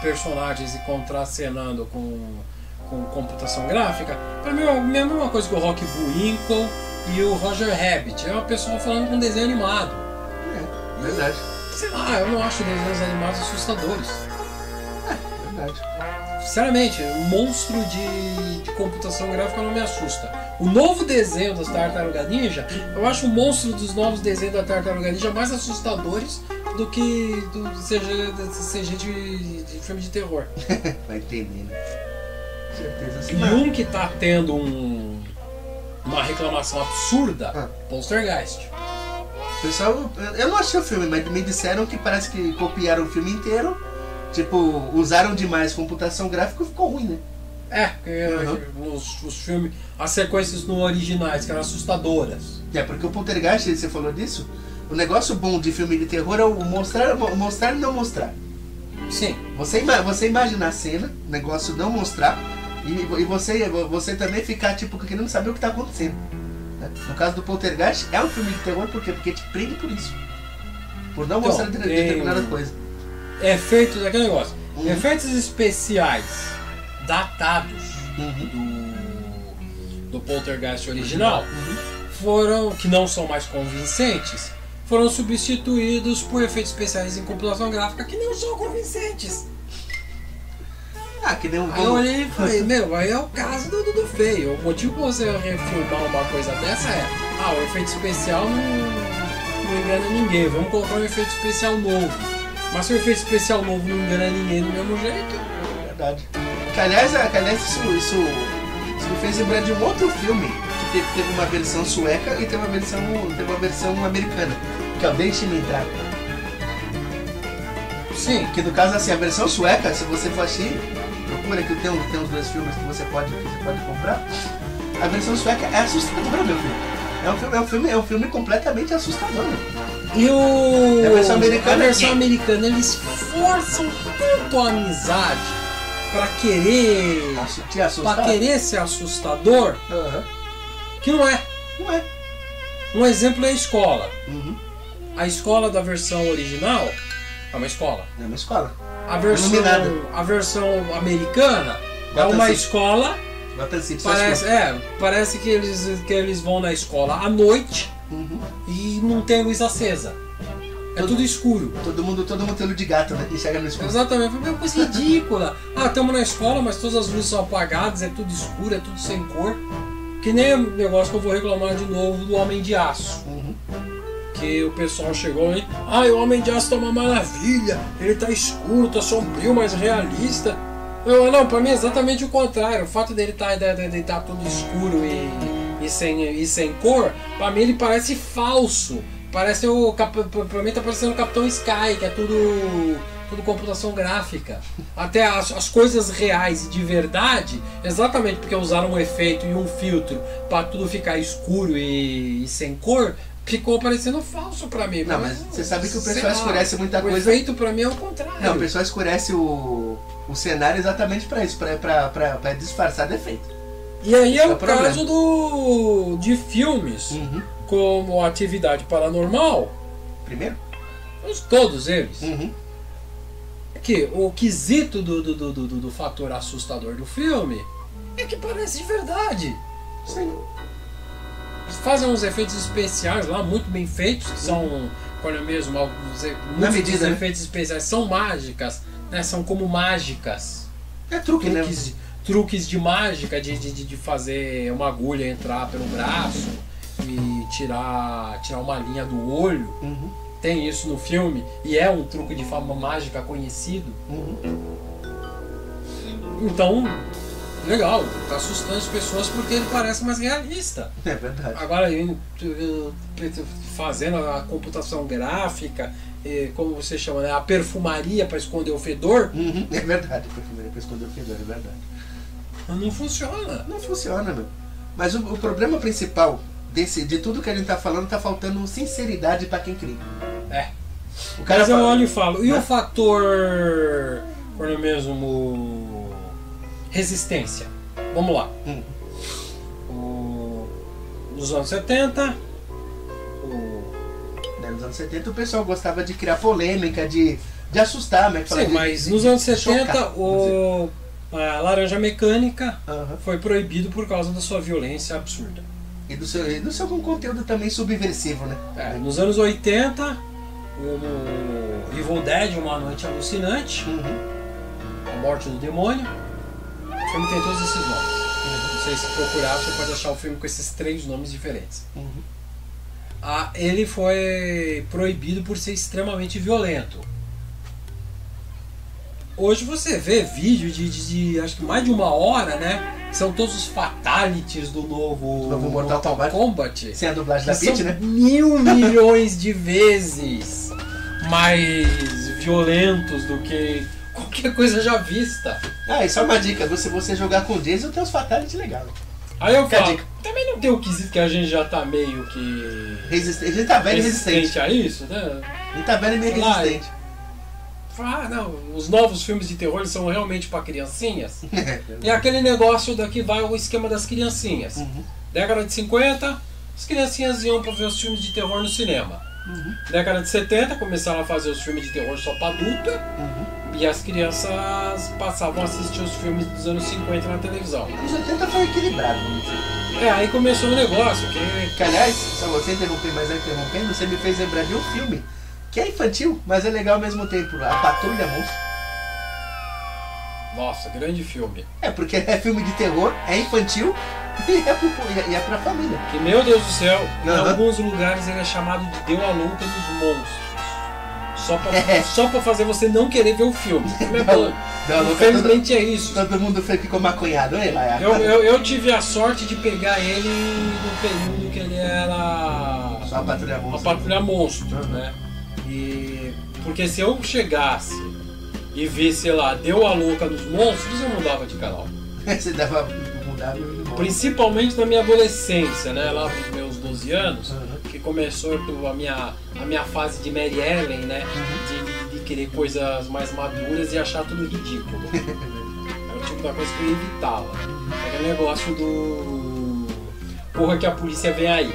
personagens e contracenando com computação gráfica, pra mim é a mesma coisa que o Rock Bullwinkle e o Roger Rabbit. É uma pessoa falando com desenho animado.
É, verdade.
Sei lá, eu não acho desenhos animados assustadores.
É, verdade.
Sinceramente, o monstro de computação gráfica não me assusta. O novo desenho das Tartaruga Ninja, eu acho o monstro dos novos desenhos da Tartaruga Ninja mais assustadores do que do CG de filme de terror.
Vai entender, né? Certeza sim.
E um que tá tendo uma reclamação absurda, Poltergeist.
Pessoal, eu não achei o filme, mas me disseram que parece que copiaram o filme inteiro. Tipo, usaram demais computação gráfica e ficou ruim, né?
Os filmes, as sequências no originais, que eram assustadoras.
É, porque o Poltergeist, você falou disso, o negócio bom de filme de terror é o mostrar e não mostrar.
Sim.
Você imaginar a cena, o negócio não mostrar, e você também ficar, tipo, querendo saber o que tá acontecendo. Né? No caso do Poltergeist, é um filme de terror, por quê? Porque te prende por isso. Por não mostrar determinada coisa.
Efeitos, aquele negócio. Efeitos especiais datados do Poltergeist original foram, que não são mais convincentes, foram substituídos por efeitos especiais em computação gráfica que não são convincentes.
Que nem um...
Aí eu olhei e falei, aí é o caso do feio. O motivo pra você refilmar uma coisa dessa é, o efeito especial não engana ninguém, vamos colocar um efeito especial novo. Mas se o efeito especial novo não engana ninguém do mesmo jeito.
É verdade. Que, aliás isso me fez lembrar de um outro filme que teve uma versão sueca e teve uma versão americana, que é o Deixe Me Entrar.
Sim.
Que no caso, assim, a versão sueca, se você for assistir, procura que tem uns dois filmes que você pode comprar. A versão sueca é assustadora, meu filho. É um filme completamente assustador.
E
a
versão americana, eles forçam tanto a amizade pra querer
te assustar.
Pra querer ser assustador, que não é. Um exemplo é a escola. A escola da versão original é uma escola.
É uma escola.
A versão americana é uma escola. Parece que eles vão na escola à noite e não tem luz acesa. É tudo escuro.
Todo mundo tem olho de gato, né? Que chega no escuro.
Exatamente, foi uma coisa ridícula. Estamos na escola, mas todas as luzes são apagadas, é tudo escuro, é tudo sem cor. Que nem o negócio que eu vou reclamar de novo do Homem de Aço. Que o pessoal chegou e o Homem de Aço tá uma maravilha, ele tá escuro, tá sombrio, mas realista. Não, pra mim é exatamente o contrário. O fato dele tá tudo escuro e sem cor, pra mim ele parece falso. Parece pra mim tá parecendo o Capitão Sky, que é tudo computação gráfica. Até as coisas reais e de verdade, exatamente porque usaram um efeito e um filtro pra tudo ficar escuro e sem cor, ficou parecendo falso pra mim.
Não, mas você sabe que o pessoal escurece muita coisa.
O efeito pra mim é o contrário.
Não, o pessoal escurece o cenário exatamente pra isso, pra disfarçar defeito.
E aí é o caso de filmes como Atividade Paranormal.
Primeiro?
Todos eles. Que o quesito do fator assustador do filme é que parece de verdade.
Sim.
Eles fazem uns efeitos especiais lá muito bem feitos, que quando é mesmo,
Na
muitos
medida,
dos
né?
efeitos especiais são mágicas, né? São como mágicas.
É truque, né?
Truques de mágica, de fazer uma agulha entrar pelo braço e tirar uma linha do olho.
Uhum.
Tem isso no filme e é um truque de forma mágica conhecido.
Uhum.
Então, legal, tá assustando as pessoas porque ele parece mais realista.
É verdade.
Agora, fazendo a computação gráfica, como você chama, né? A perfumaria para esconder o fedor,
Uhum. É verdade, perfumaria pra esconder o fedor, é verdade.
não funciona.
Não funciona, meu. Mas o problema principal de tudo que a gente tá falando, tá faltando sinceridade pra quem cria.
É.
O cara
Mas eu
fala-
olho e falo, e
Né?
o fator, quando é mesmo, resistência? Vamos lá. Nos anos 70,
Né, nos anos 70 o pessoal gostava de criar polêmica, de assustar, né? Falar
sim,
de-
mas nos anos 70
chocar,
a laranja mecânica
Aham.
foi proibido por causa da sua violência absurda.
E do seu conteúdo também subversivo, né?
Nos anos 80, o Evil Dead, Uma Noite Alucinante,
Uhum.
A Morte do Demônio, o filme tem todos esses nomes. Não sei se procurar, você pode achar o filme com esses 3 nomes diferentes.
Uhum.
Ele foi proibido por ser extremamente violento. Hoje você vê vídeo de acho que mais de 1 hora, né? Que são todos os fatalities do novo
Mortal
Kombat.
Sem a dublagem da
Que
Peach,
são
né?
1000 milhões de vezes mais violentos do que qualquer coisa já vista.
Ah, e só uma dica, se você jogar com o Jason, tem uns fatality legal.
Aí eu
Fica a
falo,
dica.
também não tem o quesito que a gente já tá meio que
A gente tá velho e resistente.
a isso, né?
A gente tá velho e meio
Sei lá,
resistente.
Não, os novos filmes de terror eles são realmente para criancinhas. E aquele negócio daqui vai o esquema das criancinhas.
Uhum.
Década de 50, as criancinhas iam para ver os filmes de terror no cinema.
Uhum.
Década de 70, começaram a fazer os filmes de terror só para adulto.
Uhum.
E as crianças passavam a assistir os filmes dos anos 50 na televisão.
Os 80 foi equilibrado, vamos dizer.
Aí começou o negócio, que
Que, aliás, só você interromper, mas eu interrompendo, você me fez lembrar de um filme que é infantil, mas é legal ao mesmo tempo. A Patrulha Monstro.
nossa, grande filme.
É, porque é filme de terror, é infantil e é pra família.
Que, meu Deus do céu, em
Aham.
alguns lugares ele é chamado de Deu a Louca dos Monstros.
É.
Só pra fazer você não querer ver o filme. O filme é bom.
Deu a louca,
Infelizmente é isso.
Todo mundo ficou maconhado, hein, Laia?
Eu tive a sorte de pegar ele no período que ele era
Só a Patrulha
uma
Monstro.
patrulha monstro,
Uhum.
né? Porque se eu chegasse e visse, sei lá, Deu a Louca nos Monstros, eu mudava de canal.
Você dava mudar e ir
Principalmente na minha adolescência, né? Lá pros meus 12 anos,
Uhum.
que começou a minha fase de Mary Ellen, né? De querer coisas mais maduras e achar tudo ridículo. Era o tipo da coisa que eu evitava. Era o negócio do... Porra que a polícia vem aí.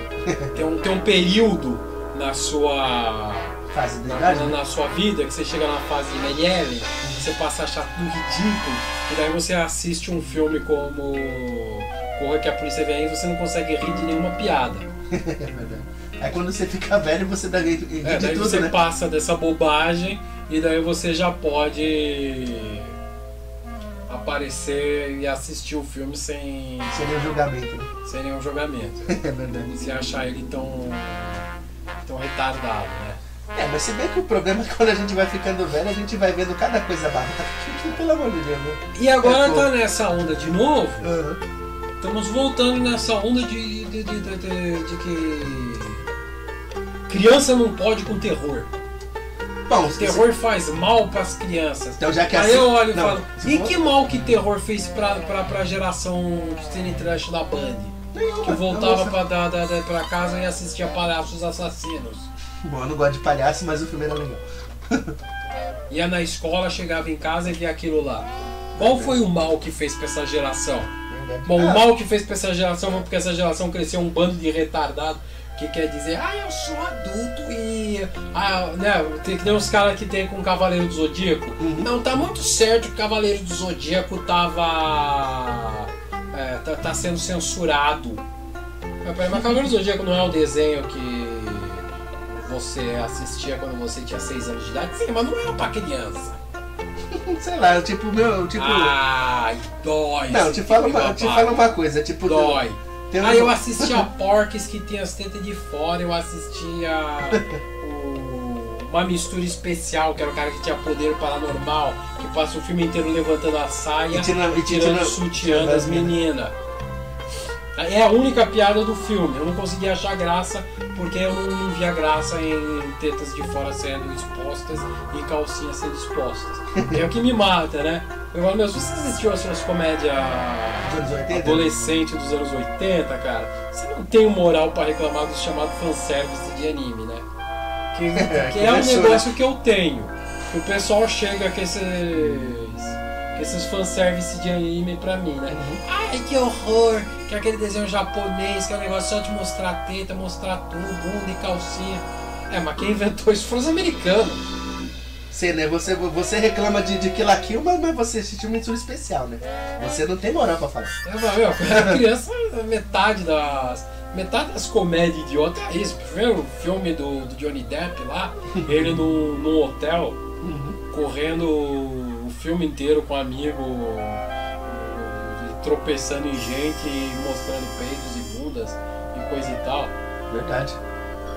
Tem um período na sua...
Fase de idade, né?
na sua vida, que você chega na fase de Mary Ellen, você passa a achar tudo ridículo, e daí você assiste um filme como Corra que a Polícia Vem Aí e você não consegue rir de nenhuma piada.
É verdade. Aí quando você fica velho, você dá rir de
Daí
tudo,
você
né?
passa dessa bobagem e daí você já pode aparecer e assistir o filme sem
Seria um julgamento, né?
nenhum julgamento.
É verdade.
Se achar ele tão retardado, né?
É, mas se bem que o problema é que quando a gente vai ficando velho, a gente vai vendo cada coisa barata que pelo amor de Deus, né?
E agora
É, pô.
tá nessa onda de novo.
Uhum.
Estamos voltando nessa onda de que criança não pode com terror.
Bom,
O terror faz mal para as crianças.
Então já que é
Aí
assim...
eu olho e
Não,
falo,
se
e
for-
que mal que terror fez pra geração Cine Trash da Band? Que voltava pra casa e assistia Palhaços Assassinos.
Bom, eu não gosto de palhaço, mas o filme era legal.
Ia na escola, chegava em casa e via aquilo lá. Qual foi o mal que fez pra essa geração?
Verdade.
Bom, o
Ah,
mal que fez pra essa geração foi porque essa geração cresceu um bando de retardado que quer dizer, eu sou adulto e... né, tem que ter uns caras que tem com o Cavaleiro do Zodíaco.
Uhum.
Não, tá muito certo que o Cavaleiro do Zodíaco tá sendo censurado. Mas Cavaleiro do Zodíaco não é o desenho que o você assistia quando você tinha 6 anos de idade? Sim, mas não era pra criança.
Sei lá, tipo,
Ai, dói.
Não, te falo uma coisa, tipo...
Dói.
Tem
Aí eu assistia Porques que tinha as tetas de fora, eu assistia uma mistura especial, que era o cara que tinha poder paranormal, que passa o filme inteiro levantando a saia e tirando o sutiã das meninas. É a única piada do filme. Eu não conseguia achar graça porque eu não via graça em tetas de fora sendo expostas e calcinhas sendo expostas. É o que me mata, né? Eu falo, meu, se você assistiu as suas comédias adolescente dos anos 80, cara, você não tem moral pra reclamar do chamado fanservice de anime, né? Que é um negócio que eu tenho. Que o pessoal chega com esses fanservice de anime pra mim, né? Ai, que horror! Que é aquele desenho japonês, que é um negócio só de mostrar teta, mostrar tudo, bunda e calcinha. É, mas quem inventou isso foram os americanos.
Você, né? Você reclama de Kill la Kill, mas você assistiu uma mistura especial, né? Você não tem moral pra falar.
Quando eu era criança, metade das comédias idiotas é isso. Primeiro o filme do Johnny Depp lá, ele num hotel, correndo o filme inteiro com um amigo, tropeçando em gente e mostrando peitos e bundas e coisa e tal.
Verdade.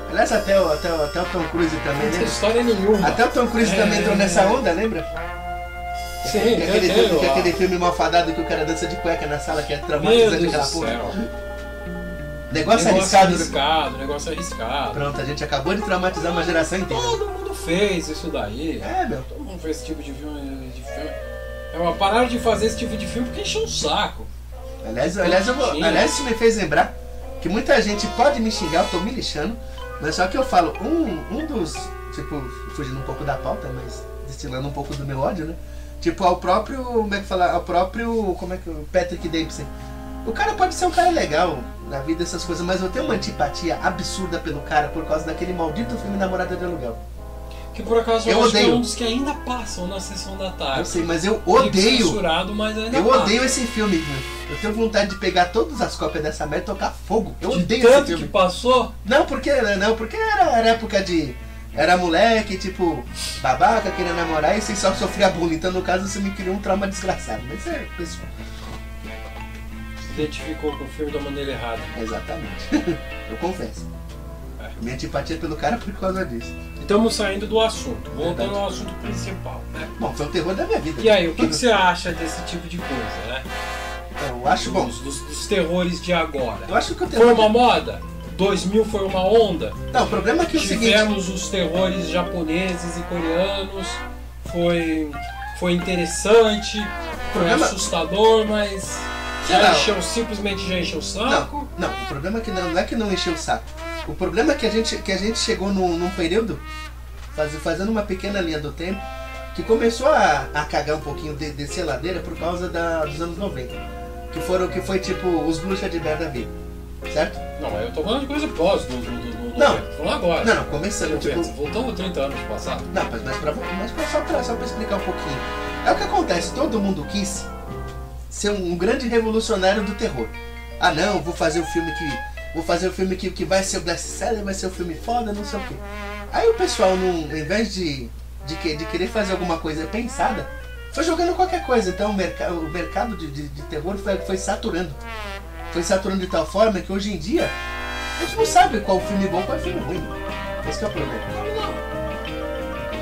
Aliás, até o Tom Cruise também,
Não tem
né?
história nenhuma.
Até o Tom Cruise também entrou nessa onda, lembra?
Sim,
aquele filme malfadado que o cara dança de cueca na sala, que é
Meu
traumatizante
Deus
aquela
do
porra.
céu.
Negócio arriscado.
Negócio arriscado.
Pronto, a gente acabou de traumatizar uma geração inteira.
Todo mundo fez isso daí.
É, meu.
Todo mundo fez esse tipo de filme. Pararam de fazer esse tipo de filme porque encheu o saco.
Aliás, isso me fez lembrar que muita gente pode me xingar, eu tô me lixando, mas só que eu falo, um dos, tipo, fugindo um pouco da pauta, mas destilando um pouco do meu ódio, né? Tipo, o Patrick Dempsey. O cara pode ser um cara legal na vida, essas coisas, mas eu tenho uma antipatia absurda pelo cara por causa daquele maldito filme Namorada de Aluguel.
Que por acaso eu acho que é um dos que ainda passam na sessão da tarde.
Eu sei, mas eu odeio.
Censurado, mas ainda
eu
passa.
odeio esse filme, meu. Eu tenho vontade de pegar todas as cópias dessa merda e tocar fogo. Eu
De
odeio
tanto
esse filme.
que passou.
Não, porque era época de. Era moleque, tipo, babaca, queria namorar e você só sofria bullying. Então, no caso, você me criou um trauma desgraçado. Mas é pessoal.
Se identificou com o filme da maneira errada.
Exatamente. Eu confesso. Minha antipatia pelo cara por causa disso.
Estamos saindo do assunto, voltando ao assunto principal, né?
Bom, foi o terror da minha vida.
E aí, o que você acha desse tipo de coisa, né?
Eu acho bom.
Dos terrores de agora.
Eu acho que o terror.
Foi uma moda? 2000 foi uma onda?
Não, o problema é que é o seguinte.
Tivemos os terrores japoneses e coreanos, foi interessante, foi assustador, mas simplesmente já encheu o saco.
Não, o problema é que não é que não encheu o saco. O problema é que a gente chegou num período, fazendo uma pequena linha do tempo, que começou a cagar um pouquinho descer ladeira por causa dos anos 90. Que foi tipo os bruxas de merda vida. Certo?
Não, eu tô falando de coisa pós do
não,
tô falando agora.
Não, começando, tipo...
Voltamos 30 anos de passado.
Não, mas só pra explicar um pouquinho. É o que acontece, todo mundo quis ser um grande revolucionário do terror. Ah não, vou fazer o filme que vai ser o best-seller, vai ser o filme foda, não sei o quê. Aí o pessoal, ao invés de querer fazer alguma coisa pensada, foi jogando qualquer coisa. Então o mercado de terror foi saturando. Foi saturando de tal forma que hoje em dia a gente não sabe qual filme bom e qual filme ruim. Esse que é o problema.
Não.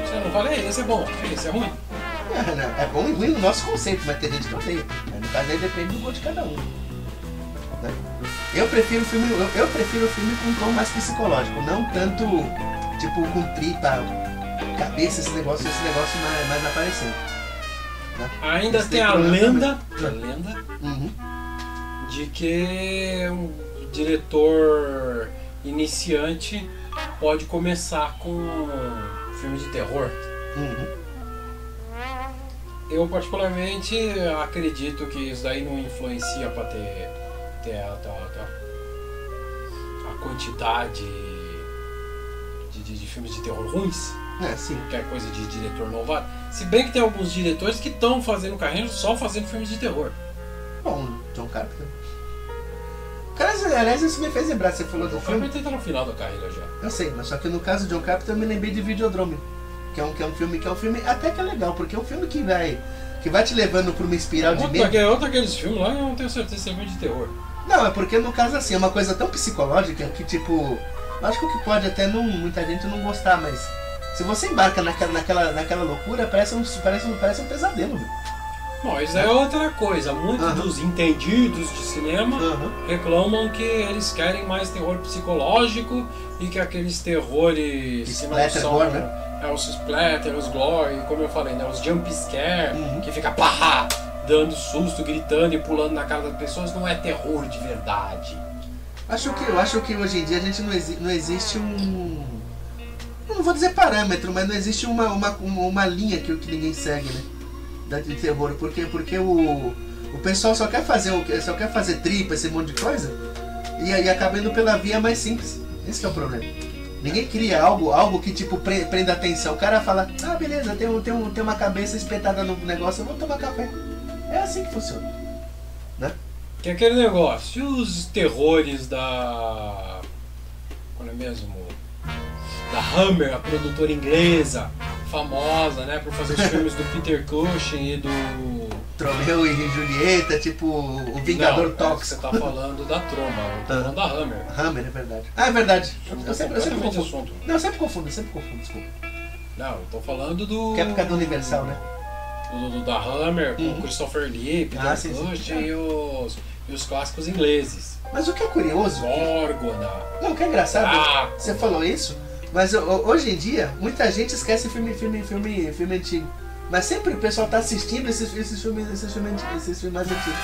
Você não fala, esse é bom, esse é ruim.
É bom e ruim no nosso conceito, mas tem gente que odeia. No caso aí depende do gosto de cada um. Né? Eu prefiro o filme com um tom mais psicológico, não tanto tipo com tripa, cabeça, esse negócio mais aparecendo. Né?
Ainda tem a lenda de que um diretor iniciante pode começar com filme de terror. Eu particularmente acredito que isso daí não influencia para ter a quantidade de filmes de terror ruins.
Sim.
Que é coisa de diretor novato. Se bem que tem alguns diretores que estão fazendo carreira só fazendo filmes de terror.
Bom, John Carpenter. Caras, aliás, isso me fez lembrar, você falou do
O
filme.
Carpenter tá no final da carreira já.
Eu sei, mas só que no caso de John Carpenter eu me lembrei de Videodrome. Que é um filme até que é legal, porque é um filme que vai te levando pra uma espiral de medo.
Outro daqueles filmes lá, eu não tenho certeza se é filme de terror.
Não, é porque no caso assim, é uma coisa tão psicológica que tipo. Acho que o que pode até muita gente não gostar, mas se você embarca naquela loucura, parece um pesadelo. Viu?
Mas é outra coisa, muitos dos entendidos de cinema reclamam que eles querem mais terror psicológico e que aqueles terrores
Splatter,
que não
gore,
são,
né?
Os splatter, os gore, como eu falei, né, os jump scare, que fica pá, dando susto, gritando e pulando na cara das pessoas, não é terror de verdade.
Eu acho que hoje em dia a gente não existe um. Não vou dizer parâmetro, mas não existe uma linha que ninguém segue, né? De terror, porque o pessoal só quer fazer tripa, esse monte de coisa, e acaba indo pela via mais simples. Esse que é o problema. Ninguém cria algo que tipo prenda atenção. O cara fala, ah beleza, tem uma cabeça espetada no negócio, eu vou tomar café. É assim que funciona, né?
Que é aquele negócio, e os terrores da... Qual é mesmo? Da Hammer, a produtora inglesa, famosa, né, por fazer os filmes do Peter Cushing e do...
Romeu e Julieta, tipo o Vingador Tóxico.
Você tá falando da Troma, eu tô falando da Hammer.
Hammer, é verdade. Ah, é verdade. Eu sempre confundo.
Assunto.
Não, eu sempre confundo, desculpa.
Não, eu tô falando do...
Que é por causa do Universal, né?
Do da Hammer, com o Christopher Lee, Peter Cushing e os clássicos ingleses.
Mas o que é curioso...
Órgona.
Não, o que é engraçado, você falou isso, mas hoje em dia, muita gente esquece filme antigo. Mas sempre o pessoal tá assistindo esses filmes mais antigos.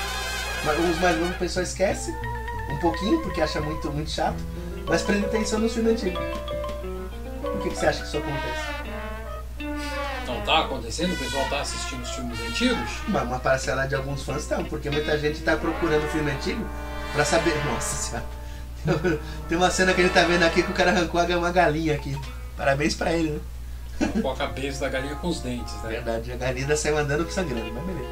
Os mais novos o pessoal esquece um pouquinho, porque acha muito chato, mas prende atenção nos filmes antigos. Por que você acha que isso acontece?
Não tá acontecendo? O pessoal tá assistindo os filmes antigos?
Uma parcela de alguns fãs estão, porque muita gente tá procurando filme antigo pra saber... Nossa senhora. Tem uma cena que a gente tá vendo aqui que o cara arrancou uma galinha aqui. Parabéns pra ele, né?
Com a cabeça da galinha com os dentes, né?
Verdade, a galinha saiu andando sangrando, mas beleza.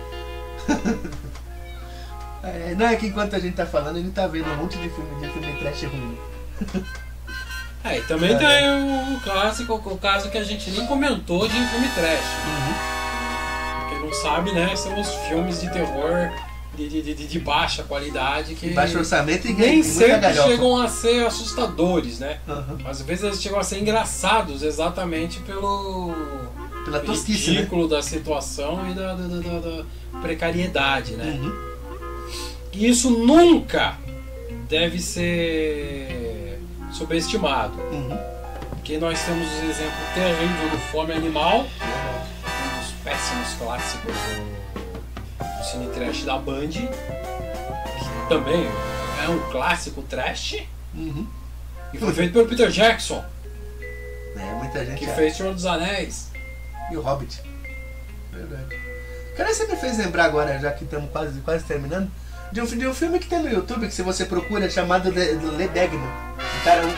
Não é que enquanto a gente tá falando, a gente tá vendo um monte de filme trash ruim.
E também tem o clássico, o caso que a gente nem comentou de filme trash. Quem não sabe, né, são os filmes de terror de baixa qualidade que
baixo orçamento e
nem sempre
galhofa.
chegam a ser assustadores, né? Às vezes eles chegam a ser engraçados exatamente pela
tosquice,
ridículo, né, da situação e da precariedade, né? E isso nunca deve ser subestimado. Porque nós temos o exemplo terrível do Fome Animal, um dos péssimos clássicos do cine trash da Band, que também é um clássico trash, e foi feito pelo Peter Jackson,
muita gente
que fez Senhor dos Anéis
e o Hobbit. Verdade. Cara, você me fez lembrar agora, já que estamos quase terminando, de um filme que tem no YouTube, que se você procura, é chamado Le Bagman.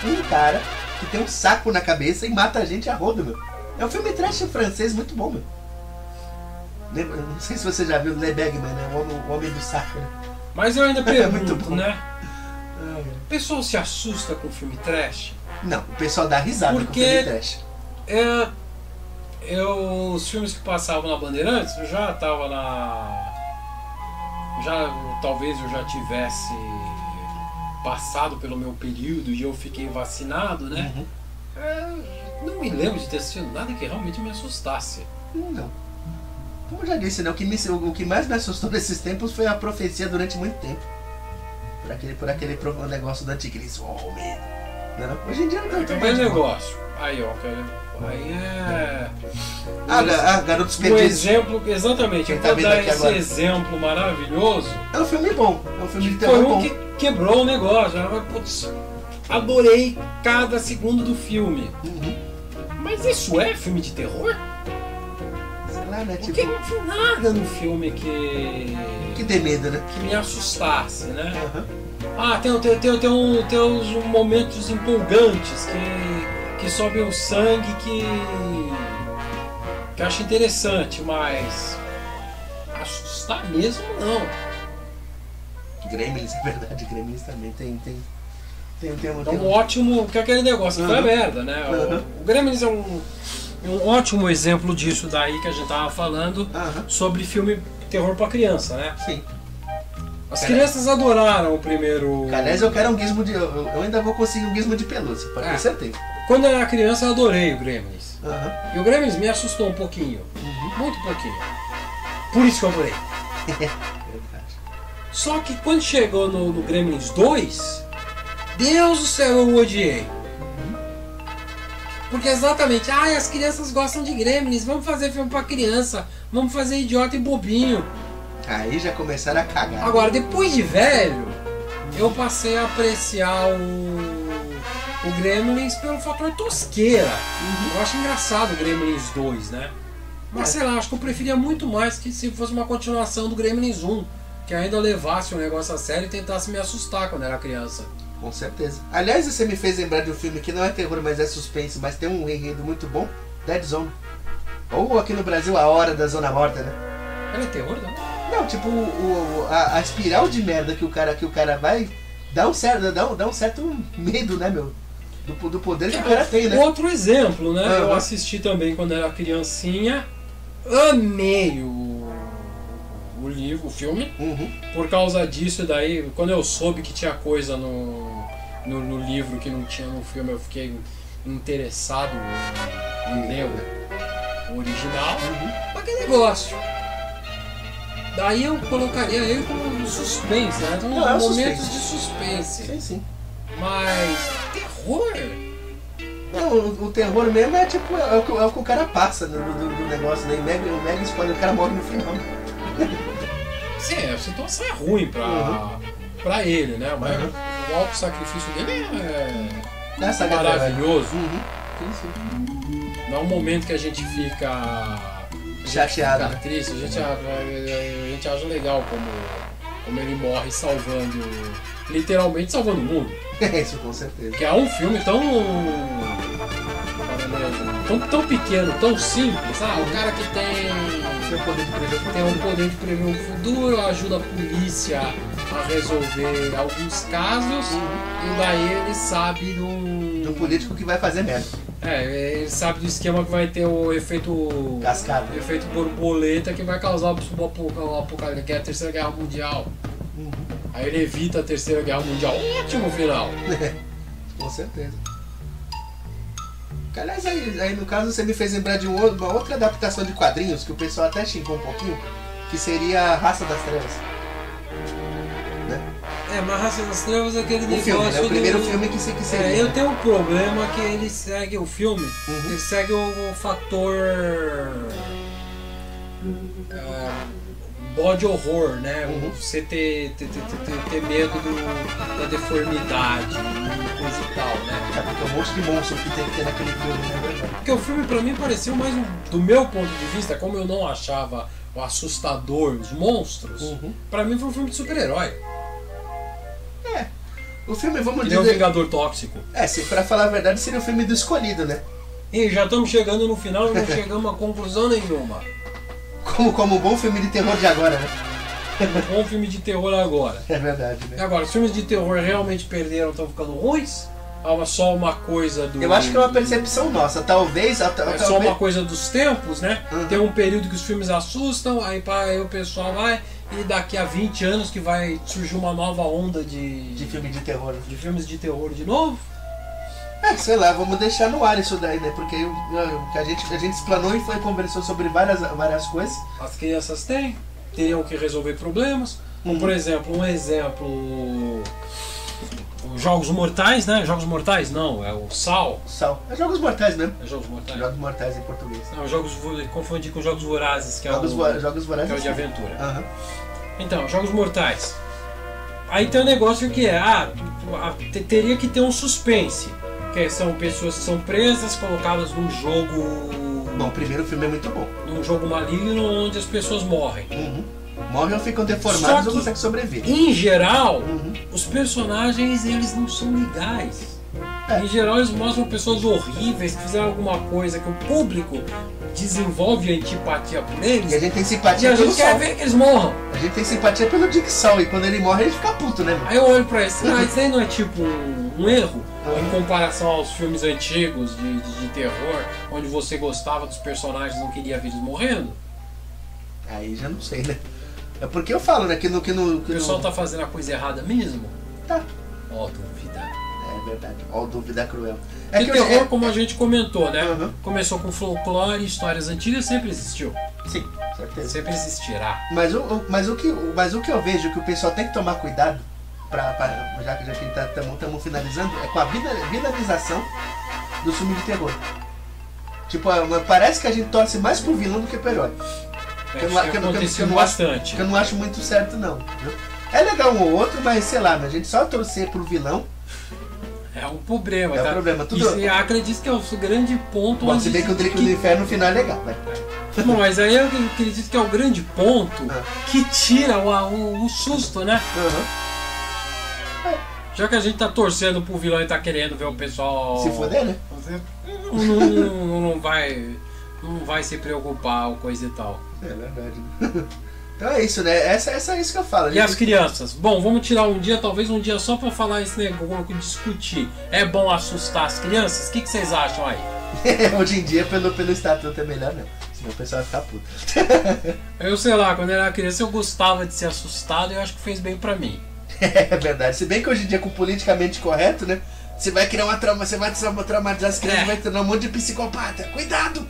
Um cara que tem um saco na cabeça e mata a gente a rodo, meu. É um filme trash francês muito bom, meu. Não sei se você já viu Le Bagman, né? O homem do saco, né?
Mas eu ainda pergunto,
muito bom,
né? O pessoal se assusta com filme trash?
Não, o pessoal dá risada com filme trash.
Os filmes que passavam na Bandeirantes, eu já tava talvez eu já tivesse passado pelo meu período e eu fiquei vacinado, né? Não me lembro de ter assistido nada que realmente me assustasse.
Não. Como eu já disse, né? O que mais me assustou nesses tempos foi a profecia durante muito tempo. Por aquele negócio do anticristo. Oh, medo. Não, hoje em dia não tem
mais negócio. Aí, ó, aí é...
Garotos
Perdidos. Um exemplo, exatamente, eu vou dar esse
agora.
Exemplo maravilhoso.
É um filme bom, é um filme de
terror bom. Foi um que quebrou o negócio. Putz, adorei cada segundo do filme. Mas isso é filme de terror?
Sei lá, né?
Porque não tinha nada no filme que
dê medo, né?
Que me assustasse, né? Tem uns momentos empolgantes que sobem o sangue que eu acho interessante, mas assustar mesmo não.
Gremlins, é verdade, Gremlins também tem
Um ótimo, que é aquele negócio que foi a merda, né? O Gremlins é um ótimo exemplo disso daí que a gente tava falando sobre filme terror pra criança, né?
Sim.
As crianças adoraram o primeiro...
Aliás, eu quero um gizmo de... Eu ainda vou conseguir um gizmo de pelúcia, pode ter certeza.
Quando eu era criança eu adorei o Gremlins. E o Gremlins me assustou um pouquinho. Muito pouquinho. Por isso que eu adorei. Só que quando chegou no Gremlins 2, Deus do céu, eu odiei. Porque exatamente, as crianças gostam de Gremlins, vamos fazer filme pra criança, vamos fazer idiota e bobinho.
Aí já começaram a cagar.
Agora, depois de velho, eu passei a apreciar o Gremlins pelo fator tosqueira. Eu acho engraçado o Gremlins 2, né? Mas sei lá, acho que eu preferia muito mais que se fosse uma continuação do Gremlins 1, que ainda levasse o negócio a sério e tentasse me assustar quando era criança.
Com certeza. Aliás, você me fez lembrar de um filme que não é terror, mas é suspense, mas tem um enredo muito bom, Dead Zone. Ou aqui no Brasil, A Hora da Zona Morta, né?
Ela é terror, não?
Não, tipo, a espiral de merda que o cara vai dá um certo medo, né, meu? Do poder que o cara tem, né?
Outro exemplo, né? Eu assisti também quando era criancinha, amei o livro, o filme. Por causa disso daí, quando eu soube que tinha coisa no livro que não tinha no filme, eu fiquei interessado em ler o original. Aquele negócio. Daí eu colocaria ele como suspense, né? Então, momentos de suspense.
Sim.
Mas terror?
Não, o terror mesmo é tipo, é o que o cara passa do negócio, né? O mega spoiler, o cara morre no final.
Sim, a situação é ruim pra ele, né? Mas o alto sacrifício dele é maravilhoso. Não é um momento que a gente fica
chateado,
fica triste, a gente acha legal como ele morre salvando, literalmente salvando o mundo.
Isso, com certeza.
Que é um filme tão pequeno, tão simples, o cara que tem um poder de prever o futuro, ajuda a polícia a resolver alguns casos, e daí ele sabe do
político que vai fazer merda.
Ele sabe do esquema que vai ter o efeito
cascata,
o efeito borboleta que vai causar o apocalipse, que é a Terceira Guerra Mundial. Aí ele evita a Terceira Guerra Mundial. Ótimo final!
Com certeza. Aliás, aí no caso você me fez lembrar de uma outra adaptação de quadrinhos que o pessoal até xingou um pouquinho, que seria a Raça das Trevas. Né?
Mas Raça das Trevas é aquele negócio
filme, né? O primeiro filme que seria.
Eu tenho um problema que ele segue o filme, ele segue o fator body horror, né? Você ter medo da deformidade e coisa e tal, né?
Porque é um monte de monstro que tem que ter naquele filme, né?
Porque o filme pra mim pareceu mais do meu ponto de vista, como eu não achava o assustador, os monstros, pra mim foi um filme de super-herói.
O filme, vamos
dizer... Ele é um Vingador tóxico.
Se pra falar a verdade, seria o filme do escolhido, né?
E já estamos chegando no final e não chegamos a conclusão nenhuma.
Como um bom filme de terror de agora, né?
Um bom filme de terror agora.
É verdade, né?
E agora, os filmes de terror realmente perderam, estão ficando ruins? Ou é só uma coisa do...
Eu acho que é uma percepção nossa, talvez...
só uma coisa dos tempos, né? Tem um período que os filmes assustam, aí o pessoal vai... E daqui a 20 anos que vai surgir uma nova onda de
filme de terror.
De filmes de terror de novo?
Sei lá, vamos deixar no ar isso daí, né? Porque a gente explanou e conversou sobre várias coisas.
As crianças teriam que resolver problemas. Como, por exemplo, Jogos Mortais, né? Jogos Mortais não, é o Sal.
É Jogos Mortais mesmo.
É Jogos Mortais.
Jogos Mortais em português.
Não, confundi com Jogos Vorazes, que
Jogos Vorazes,
que é o de aventura. Então, Jogos Mortais. Aí tem um negócio que teria que ter um suspense. Que são pessoas que são presas, colocadas num jogo...
Bom, o primeiro filme é muito bom.
Num jogo maligno onde as pessoas morrem.
Morrem ou ficam deformados ou conseguem sobreviver.
Em geral, os personagens eles não são legais. Em geral eles mostram pessoas horríveis que fizeram alguma coisa que o público desenvolve a antipatia por eles.
E a gente tem
E
simpatia
a
pelo
gente quer
Sol.
ver que eles morram.
A gente tem simpatia pelo Dick Sol. E quando ele morre, a gente fica puto, né, mano?
Aí eu olho pra isso, isso aí não é tipo um erro?
Uhum.
Em comparação aos filmes antigos de terror, onde você gostava dos personagens e não queria ver eles morrendo?
Aí já não sei, né? É porque eu falo, né? Que no
O pessoal tá fazendo a coisa errada mesmo?
Tá.
Ó, dúvida.
É verdade. Ó, dúvida cruel.
E
que
terror, como a gente comentou, né?
Uhum.
Começou com folclore, histórias antigas, sempre existiu.
Sim, certeza.
Sempre existirá.
Mas o que eu vejo que o pessoal tem que tomar cuidado, já que estamos finalizando, é com a vilanização do filme de terror. Tipo, parece que a gente torce mais pro vilão do que pro herói.
Bastante.
Que eu não acho muito certo, não. Viu? É legal um ou outro, mas sei lá, a gente só torcer pro vilão.
É um problema,
É
tá?
um problema. Tudo...
E acredito que é o grande ponto.
Bom, se bem que o Drink do Inferno no final é legal, né?
Bom, mas aí eu acredito que é o grande ponto que tira o susto, né?
Uhum.
Já que a gente tá torcendo pro vilão e tá querendo ver o pessoal
Se foder, né?
Não vai se preocupar ou coisa e tal.
É verdade. Então é isso, né? É isso que eu falo.
E as crianças? Bom, vamos tirar um dia, talvez um dia só pra falar esse negócio, discutir. É bom assustar as crianças? O que vocês acham aí?
Hoje em dia, pelo estatuto é melhor não. Senão o pessoal vai ficar puto.
Eu sei lá, quando eu era criança eu gostava de ser assustado e eu acho que fez bem pra mim.
É verdade. Se bem que hoje em dia, com o politicamente correto, né? Você vai criar uma trauma, você vai traumatizar as crianças, vai ter um monte de psicopata. Cuidado!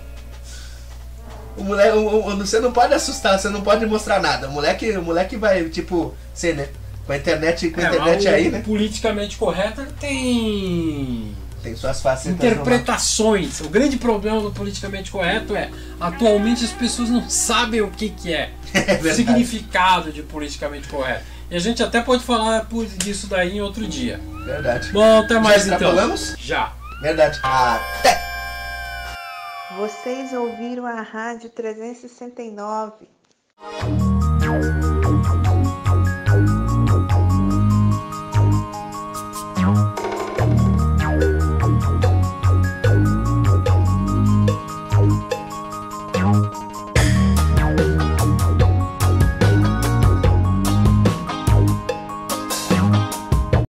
Você não pode assustar, você não pode mostrar nada. O moleque vai, tipo, ser, né? Com a internet aí, né?
Politicamente correto tem
suas facetas.
Interpretações. O grande problema do politicamente correto é, atualmente as pessoas não sabem o que é o significado de politicamente correto. E a gente até pode falar disso daí em outro dia.
Verdade.
Bom, até mais
Já
então.
falamos?
Já.
Verdade. Até!
Vocês ouviram a Rádio 369.